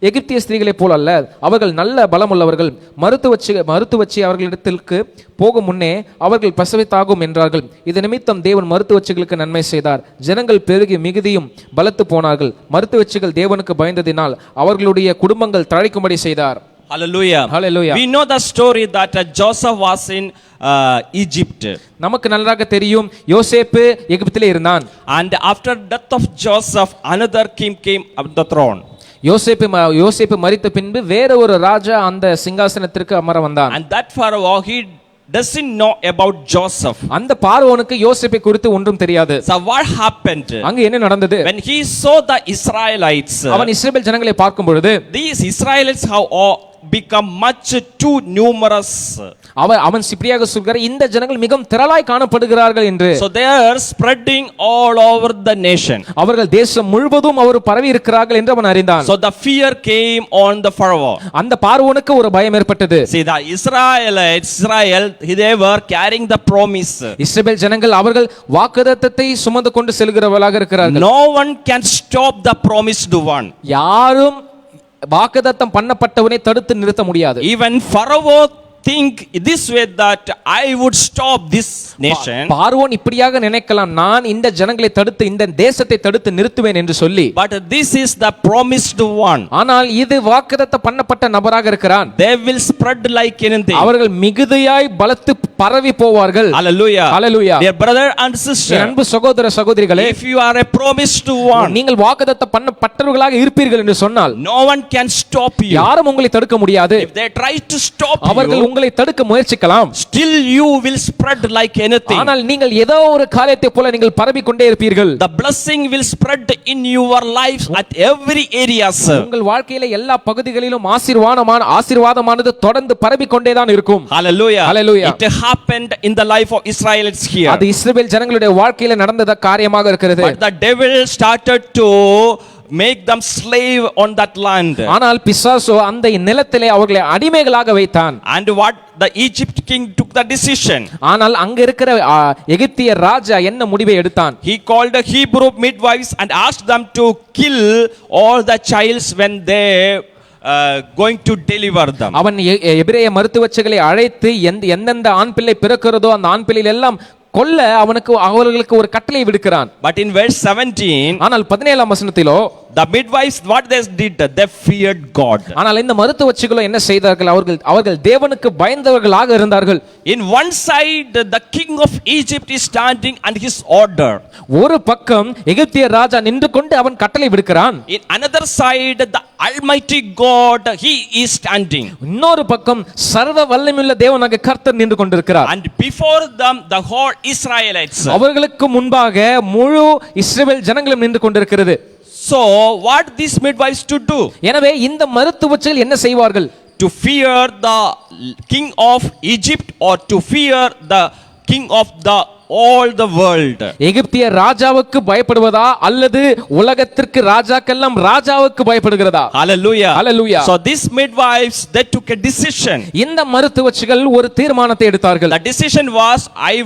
எகிப்திய ஸ்திரீகளைப் போல அல்ல, அவர்கள் நல்ல பலமுள்ளவர்கள். மருத்துவச்சி அவர்களிடத்திற்கு போகும் முன்னே அவர்கள் பிரசவித்தாகும் என்றார்கள். இது நிமித்தம் தேவன் மருத்துவச்சிகளுக்கு நன்மை செய்தார். ஜனங்கள் பெருகி மிகுதியும் பலத்து போனார்கள். மருத்துவச்சிகள் தேவனுக்கு பயந்ததினால் அவர்களுடைய குடும்பங்கள் தழைக்கும்படி செய்தார். Hallelujah. Hallelujah. We know the story that Joseph was in Egypt. நமக்கு நன்றாக தெரியும் யோசேப்பு எகிப்திலே இருந்தான். And after death of Joseph, another king came up the throne. யோசேப்பு மரித்த பின்பு வேற ஒரு ராஜா அந்த சிங்காசனத்திற்கு அமர வந்தான். And that Pharaoh, he doesn't know about Joseph. அந்த பார்வோனுக்கு யோசேப்பை குறித்து ஒன்றும் தெரியாது. So what happened? அங்க என்ன நடந்தது? When he saw the Israelites, அவன் இஸ்ரவேல் ஜனங்களை பார்க்கும் பொழுது, these Israelites have all become much too numerous. அவன் இப்படியாக சொல்கிறார், இந்த ஜனங்கள் மிகவும் திரளாய் காணப்படுகிறார்கள் என்று. So they are spreading all over the nation. அவர்கள் தேசம் முழுவதும் அவர் பரவி இருக்கிறார்கள் என்று அவன் அறிந்தான். So the fear came on the Pharaoh. அந்த பார்வோனுக்கு ஒரு பயம் ஏற்பட்டது. See, the Israel, they were carrying the promise. இஸ்ரவேல் ஜனங்கள் அவர்கள் வாக்குத்தத்தத்தை சுமந்து கொண்டு செல்கிறவர்களாக இருக்கிறார்கள். No one can stop the promised one. யாரும் வாக்குத்தத்தம் பண்ணப்பட்டவனை தடுத்து நிறுத்த முடியாது. Even Pharaoh think this way that I would stop this nation. பார்வோன் இப்படியாக நினைக்கலாம், நான் இந்த ஜனங்களை தடுத்து இந்த தேசத்தை தடுத்து நிறுத்துவேன் என்று சொல்லி. But this is the promised one. ஆனால் இது வாக்குத்தத்தம் பண்ணப்பட்ட நபராக இருக்கிறான். They will spread like anything. அவர்கள் மிகுதியாய் பலத்து பரவி போவார்கள். Hallelujah. Hallelujah. Dear brother and sister, அன்பு சகோதர சகோதரிகளே, if you are a promised one, நீங்கள் வாக்குத்தத்தம் பண்ணப்பட்டவர்களாக இருப்பீர்கள் என்று சொன்னால் no one can stop you. யாரும் உங்களை தடுக்க முடியாது. If they try to stop அவர்கள் you, உங்களை தடுக்க முயற்சிக்கலாம். still you will spread like anything. ஆனால் நீங்கள் ஏதோ ஒரு காரியத்தை போல நீங்கள் பரவி கொண்டே இருப்பீர்கள். The blessing will spread in your life at every area, sir. உங்கள் வாழ்க்கையில எல்லா பகுதிகளிலும் ஆசீர்வாதமானது தொடர்ந்து பரவி கொண்டே தான் இருக்கும். Hallelujah. Hallelujah. It happened in the life of Israelites here. அது இஸ்ரவேல் ஜனங்களுடைய வாழ்க்கையில நடந்த காரியமாக இருக்கிறது. But the devil started to make them slave on that land. ஆனால் பிசாசு அந்த நிலத்திலே அவர்களை அடிமைகளாக வைத்தான். And what the Egypt king took the decision. ஆனால் அங்க இருக்கிற எகிப்திய ராஜா என்ன முடிவை எடுத்தான்? He called the Hebrew midwives and asked them to kill all the childs when they going to deliver them. அவன் எபிரேய மருத்துவச்சிகளை அழைத்து எந்தெந்த ஆண் பிள்ளை பிறக்கிறதோ அந்த ஆண் பிள்ளைகள் எல்லாம் கொல்ல அவர்களுக்கு ஒரு கட்டளை விடுக்கிறான். But in verse 17, ஆனால் 17ஆம் வசனத்திலோ the midwives, what they did, they feared God. ஆனால் இந்த மருத்துவச்சிகளோ என்ன செய்தார்கள்? அவர்கள் தேவனுக்கு பயந்தவர்களாக இருந்தார்கள். In one side, the king of Egypt is standing and his order. ஒரு பக்கம் எகிப்திய ராஜா நின்று கொண்டு அவன் கட்டளை விடுக்கிறான். In another side, the Almighty God, he is standing. இன்னொரு பக்கம் சர்வ வல்லமையுள்ள தேவனாகிய கர்த்தர் நின்று கொண்டிருக்கிறார். And before them, the whole Israelites. அவர்களுக்கு முன்பாக முழு இஸ்ரவேல் ஜனங்களும் நின்று கொண்டிருக்கிறது. So what these midwives to do? எனவே இந்த மருத்துவச்சிகள் என்ன செய்வார்கள்? To fear the king of Egypt or to fear the king of the all the world. எகிப்திய ராஜாவுக்கு பயப்படுவதா அல்லது உலகத்திற்கு ராஜாக்கெல்லாம் ராஜாவுக்கு பயப்படுகிறதா? Hallelujah. Hallelujah. So these midwives, they took a decision. இந்த மருத்துவச்சிகள் ஒரு தீர்மானத்தை எடுத்தார்கள். The decision was, I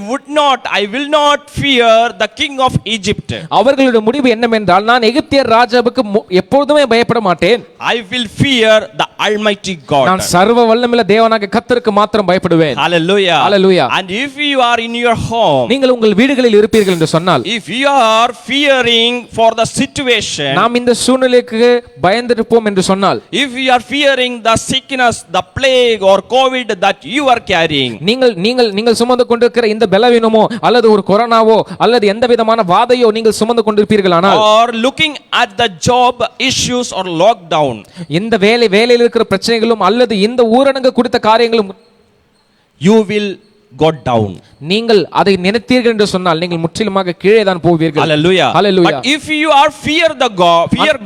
will not fear the king of Egypt. அவர்களுடைய முடிவு என்னவென்றால், நான் எகிப்திய ராஜாவுக்கு எப்பொழுதுமே பயப்பட மாட்டேன். I will fear the Almighty God. நான் சர்வ வல்லமையுள்ள தேவனாகிய கர்த்தருக்கு மாத்திரம் பயப்படுவேன். Hallelujah. Hallelujah. And if you are in your home, நீங்கள் உங்கள் வீடுகளில் இருப்பீர்கள் என்று சொன்னால், if you are fearing for the situation, நாம் இந்த சூழ்நிலைக்கு பயந்திருப்போம் என்று சொன்னால், if you are fearing the sickness, the plague or COVID that you are carrying, நீங்கள் சுமந்து கொண்டிருக்கிற இந்த பலவீனமோ அல்லது ஒரு கொரோனாவோ அல்லது எந்த விதமான வாதையோ நீங்கள் சுமந்து கொண்டிருப்பீர்களானால், or looking at the job issues or lockdown, இந்த வேலையில் இருக்கிற பிரச்சனைகளும் அல்லது இந்த ஊரடங்கு குறித்த காரியங்களும், you will go down. நீங்கள் அதை நினைத்தீர்கள் என்று சொன்னால் நீங்கள் முற்றிலுமாக கீழே தான் போவீர்கள். Hallelujah. Hallelujah. But if you are fear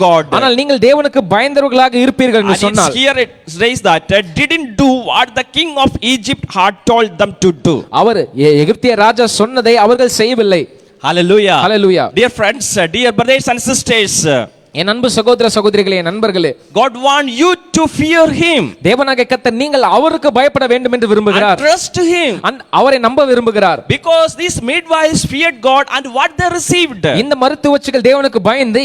God, ஆனால் நீங்கள் தேவனுக்கு பயந்தவர்களாக இருப்பீர்கள் என்று சொன்னால், here it says that didn't do what the king of Egypt had told them to do. அவர் எகிப்திய ராஜா சொன்னதை அவர்கள் செய்யவில்லை. Hallelujah. Hallelujah. Dear friends, dear brothers and sisters, என் அன்பு சகோதர சகோதரிகளே, என் நண்பர்களே, God wants you to fear him. தேவனாகிய கர்த்தர் நீங்கள் அவருக்கு பயப்பட வேண்டும் என்று விரும்புகிறார். And trust him. அவரை நம்ப விரும்புகிறார். Because these midwives feared God and what they received. இந்த மருத்துவச்சிகள் தேவனுக்கு பயந்து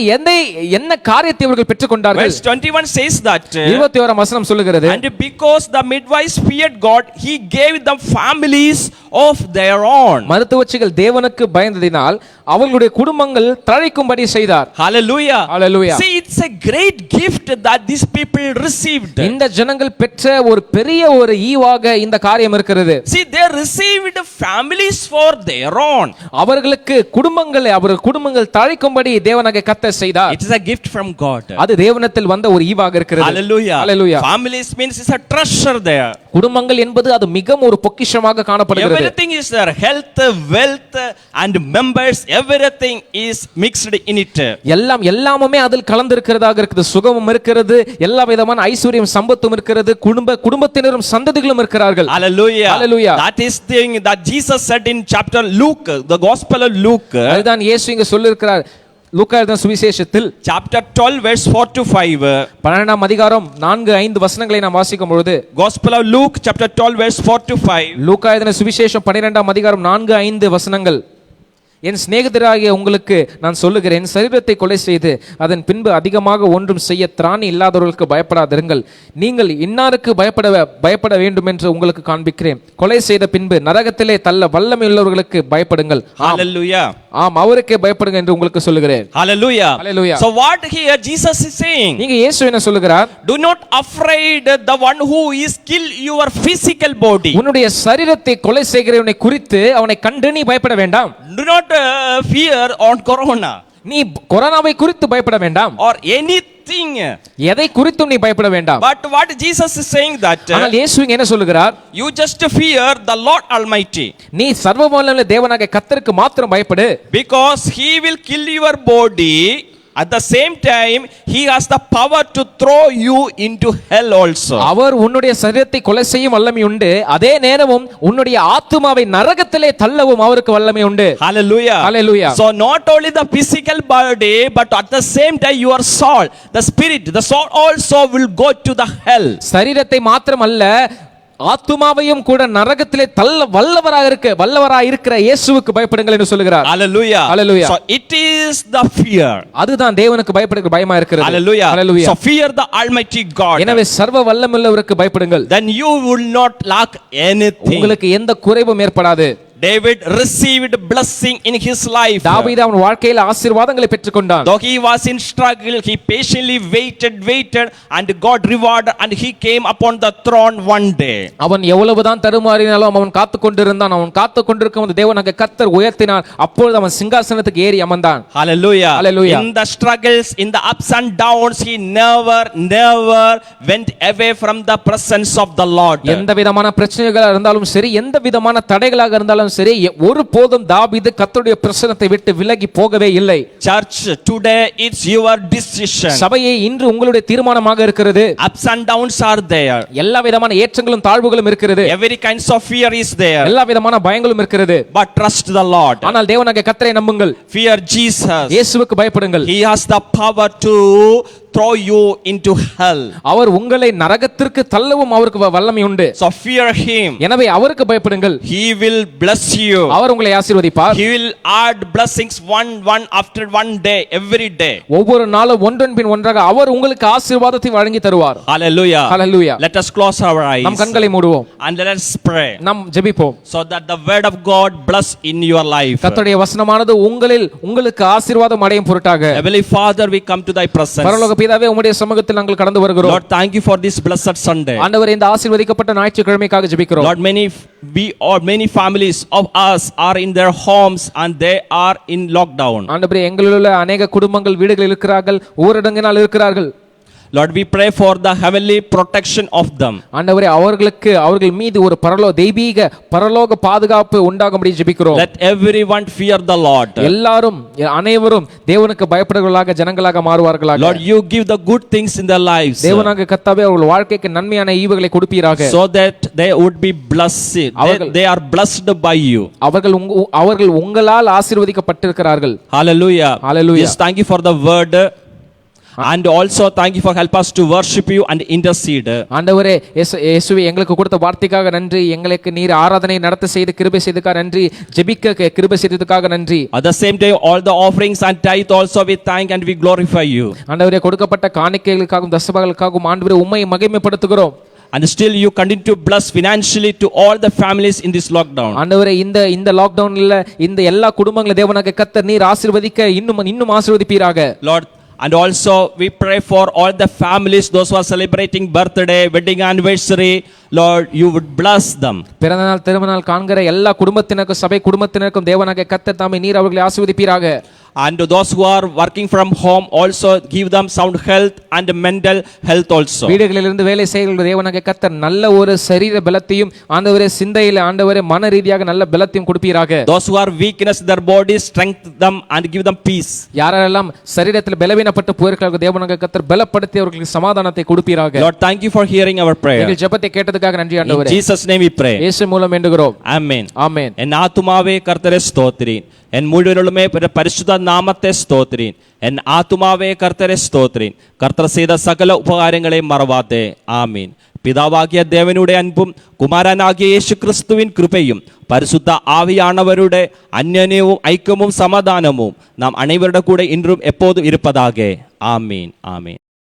என்ன காரியத்தை அவர்கள் பெற்றுக்கொண்டார்கள்? Verse 21 says that 21ஆம் வசனம் சொல்லுகிறது, and because the midwives feared God, he gave them families of their own. மருத்துவச்சிகள் தேவனுக்கு பயந்ததினால் அவர்களுடைய குடும்பங்கள் தழைக்கும்படி செய்தார். Hallelujah. Hallelujah. See, it's a great gift that these people received. இந்த ஜனங்கள் பெற்ற ஒரு பெரிய ஒரு ஈவாக இந்த காரியம் இருக்கிறது. See, they received families for their own. அவர்களுக்கு குடும்பங்கள் தழைக்கும்படி தேவனாகிய கர்த்தர் செய்தார். It is a gift from God. அது தேவனிடத்தில் வந்த ஒரு ஈவாக இருக்கிறது. Hallelujah. Hallelujah. Families means it's a treasure there. குடும்பங்கள் என்பது அது மிகவும் ஒரு பொக்கிஷமாக காணப்படுகிறது. Everything is there, health, wealth and members, everything is mixed in it. எல்லாமுமே அதில் கலந்திருக்கிறதாக இருக்குது. சுகமும் இருக்கிறது, எல்லா விதமான ஐஸ்வர்யம் சம்பத்தும் இருக்கிறது, குடும்பத்தினரும் சந்ததிகளும் இருக்கிறார்கள். Hallelujah. Hallelujah. That is the thing that Jesus said in chapter Luke, the Gospel of Luke. அதுதான் இயேசு இங்க சொல்லியிருக்கிறார். லூக்கா எழுதின சுவிசேஷத்தில் chapter 12 verse 4 to 5. 12ஆம் அதிகாரம் 4-5 வசனங்களை நாம் வாசிக்கும் பொழுது, Gospel of Luke chapter 12 verse 4 to 5. லூக்கா எழுதின சுவிசேஷம் 12ஆம் அதிகாரம் 4-5 வசனங்கள். என் சிநேகிதராகிய உங்களுக்கு நான் சொல்லுகிறேன், சரீரத்தை கொலை செய்து அதன் பின்பு அதிகமாக ஒன்றும் செய்ய திராணி இல்லாதவர்களுக்கு பயப்படாதிருங்கள். நீங்கள் இன்னாருக்கு பயப்பட வேண்டும் என்று உங்களுக்கு காண்பிக்கிறேன். கொலை செய்த பின்பு நரகத்திலே தள்ள வல்லமை உள்ளவர்களுக்கு பயப்படுங்கள். Hallelujah. ஆம், அவருக்கே பயப்படுங்க என்று உங்களுக்கு சொல்லுகிறேன். Hallelujah. Hallelujah. So what here Jesus is saying? நீங்க இயேசு என்ன சொல்லுகிறார்? Do not afraid the one who is kill your physical body. உன்னுடைய சரீரத்தை கொலை செய்கிறவனை குறித்து அவனை கண்டு நீ பயப்பட வேண்டாம். Do not fear on corona. நீ கொரோனாவை குறித்து பயப்பட வேண்டாம். Or anything. எதை குறித்தும் நீ பயப்பட வேண்டாம். But what Jesus is saying that ஆனால் இயேசு இங்க என்ன சொல்லுகிறார்? you just fear the Lord Almighty. நீ சர்வ வல்லமையுள்ள தேவனாகிய கர்த்தருக்கு மாத்திரம் பயப்படு. Because he will kill your body. At the same time, he has the power to throw you into hell also. அவர் உன்னுடைய சரீரத்தை கொலை செய்யும் வல்லமை உண்டு, அதே நேரமும் உன்னுடைய ஆத்துமாவை நரகத்திலே தள்ளவும் அவருக்கு வல்லமை உண்டு. Hallelujah. Hallelujah. So not only the physical body, but at the same time your soul, the spirit, the soul also will go to the hell. சரீரத்தை மாத்திரம் அல்ல, ஆத்துமாவையும் கூட நரகத்திலே தள்ள வல்லவராக இருக்கிற இயேசுவுக்கு பயப்படுங்கள் என்று சொல்லுகிறார். Hallelujah. Hallelujah. So it is the fear. அதுதான் தேவனுக்கு பயப்படுகிற பயமா இருக்கிறது. Hallelujah. Hallelujah. So fear the Almighty God. எனவே சர்வ வல்லமையுள்ளவருக்கு பயப்படுங்கள். Then you will not lack anything. உங்களுக்கு எந்த குறைவும் ஏற்படாது. David received blessing in his life. தாவீது அவன் வாழ்க்கையில் ஆசீர்வாதங்களை பெற்றுக்கொண்டான். Though he was in struggle, he patiently waited and God rewarded and he came upon the throne one day. அவன் எவ்வளவுதான் தடுமாறினாலும் அவன் காத்துக்கொண்டிருந்தான். அவன் காத்துக்கொண்டிருக்கும் தேவனாகிய கர்த்தர் உயர்த்தினார். அப்பொழுது அவன் சிங்காசனத்துக்கு ஏறி அமர்ந்தான். Hallelujah. Hallelujah. In the struggles, in the ups and downs, he never went away from the presence of the Lord. எந்த விதமான பிரச்சனைகளா இருந்தாலும் சரி, எந்த விதமான தடைகளாக இருந்தாலும் சரி ஒருபோதும் தாவீது கர்த்தருடைய பிரசன்னத்தை விட்டு விலகி போகவே இல்லை. Church, today it's your decision. சபையே இன்று உங்களுடைய தீர்மானமாக இருக்கிறது. Ups and downs are there. எல்லா விதமான ஏற்றங்களும் தாழ்வுகளும் இருக்கிறது. Every kinds of fear is there. எல்லா விதமான பயங்களும் இருக்கிறது. But trust the Lord. ஆனால் தேவனாகிய கர்த்தரை நம்புங்கள். Fear Jesus. இயேசுவுக்கு பயப்படுங்கள். He has the power to throw you into hell. அவர் உங்களை நரகத்திற்கு தள்ளவும் அவருக்கு வல்லமை உண்டு. So fear him. எனவே அவருக்கு பயப்படுங்கள். He will bless you. அவர் உங்களை ஆசீர்வதிப்பார். He will add blessings one after one day, every day. ஒவ்வொரு நாளும் ஒன்றன் பின் ஒன்றாக அவர் உங்களுக்கு ஆசீர்வாதத்தை வழங்கி தருவார். Hallelujah. Hallelujah. Let us close our eyes. நம் கண்களை மூடுவோம். And let us pray. நாம் ஜெபிப்போம். So that the word of God bless in your life. கர்த்தருடைய வசனமானது உங்களுக்கு ஆசீர்வாதம் அடையும் பொருட்டாக. Heavenly Father, we come to thy presence. பரலோக பிதாவே, உம்முடைய சமூகத்தில் நாங்கள் கடந்து வருகிறோம். Lord, thank you for this blessed Sunday. ஆண்டவரே, இந்த ஆசீர்வதிக்கப்பட்ட ஞாயிற்றுக்கிழமைக்காக ஜெபிக்கிறோம். Lord, many families of us are in their homes and they are in lockdown. ஆண்டவரே, எங்களுள்ள அநேக குடும்பங்கள் வீடுகளில் இருக்கிறார்கள், ஊரடங்கினால் இருக்கிறார்கள். Lord, we pray for the heavenly protection of them. ஆண்டவரே, அவர்கள் மீது ஒரு தெய்வீக பரலோக பாதுகாப்பு உண்டாகும்படி ஜெபிக்கிறோம். Let everyone fear the Lord. அனைவரும் தேவனுக்கு பயப்படுகிறவர்களாக ஜனங்களாக மாறுவார்களாக. Lord, you give the good things in their lives. தேவனாகிய கர்த்தாவே, அவர்கள் வாழ்க்கைக்கு நன்மையான ஈவுகளை கொடுப்பீராக. So that they would be blessed. They are blessed by you. அவர்கள் உங்களால் ஆசீர்வதிக்கப்பட்டிருக்கிறார்கள். Hallelujah. Hallelujah. Yes, thank you for the word. And also thank you for help us to worship you and intercede. ஆண்டவரே, இயேசுவே, எங்களுக்கு கொடுத்த வார்த்தைக்காக நன்றி. எங்களுக்கு நீர் ஆராதனை நடத்த செய்து கிருபை செய்ததுக்காக நன்றி. ஜெபிக்க கிருபை செய்ததுக்காக நன்றி. At the same time, all the offerings and tithe also we thank and we glorify you. ஆண்டவரே, கொடுக்கப்பட்ட காணிக்கைகளுக்காகவும் தசமங்களுக்காகவும் ஆண்டவரே உம்மை மகிமைப்படுத்துகிறோம். And still you continue to bless financially to all the families in this lockdown. ஆண்டவரே, இந்த லாக்டவுன்ல இந்த எல்லா குடும்பங்களை தேவனாகிய கர்த்தர் நீர் ஆசீர்வதிக்க இன்னும் ஆசீர்வதிப்பீராக. Lord, and also we pray for all the families, those who are celebrating birthday, wedding anniversary. Lord, you would bless them. பிறந்த நாள் திருமண நாள் காண்கிற எல்லா குடும்பத்தினருக்கும் சபை குடும்பத்தினருக்கும் தேவனாகிய கர்த்தர் தாமே நீர் அவர்களை ஆசீர்வதிப்பீராக. And those who are working from home also give them sound health and mental health also. வீடுகளிலிருந்து வேலை செய்கிற தேவனாகிய கர்த்தர் நல்ல ஒரு சரீர பலத்தையும் ஆண்டவரே சிந்தையில ஆண்டவரே மன ரீதியாக நல்ல பலத்தையும் கொடுப்பீராக. Those who are weakness in their bodies, strengthen them and give them peace. யாரெல்லாம் சரீரத்தில் பலவீனப்பட்டு போயிருக்கிறார்கள் தேவனாகிய கர்த்தர் பலப்படுத்தி அவர்களுக்கு சமாதானத்தை கொடுப்பீராக. Lord, thank you for hearing our prayer. எங்கள் ஜெபத்தை கேட்டதுக்காக நன்றி In ஆண்டவரே. Jesus name we pray. இயேசு மூலம் வேண்டுகிறோம். Amen. ஆமென். என் ஆத்துமாவே கர்த்தரை ஸ்தோத்திரீன், என் முழுவதுமே பரிசுத்த நாமத்தை ஸ்தோத்திரீன். என் ஆத்துமாவே கர்த்தரை ஸ்தோத்திரீன், கர்த்தர் செய்த சகல உபகாரங்களை மறவாதே. ஆமீன். பிதாவாகிய தேவனுடைய அன்பும் குமாரனாகிய இயேசு கிறிஸ்துவின் கிருபையும் பரிசுத்த ஆவியானவருடைய அந்யோன்யமும் ஐக்கியமும் சமாதானமும் நாம் அனைவருடைய கூட இன்றும் எப்போதும் இருப்பதாக. ஆமீன். ஆமீன்.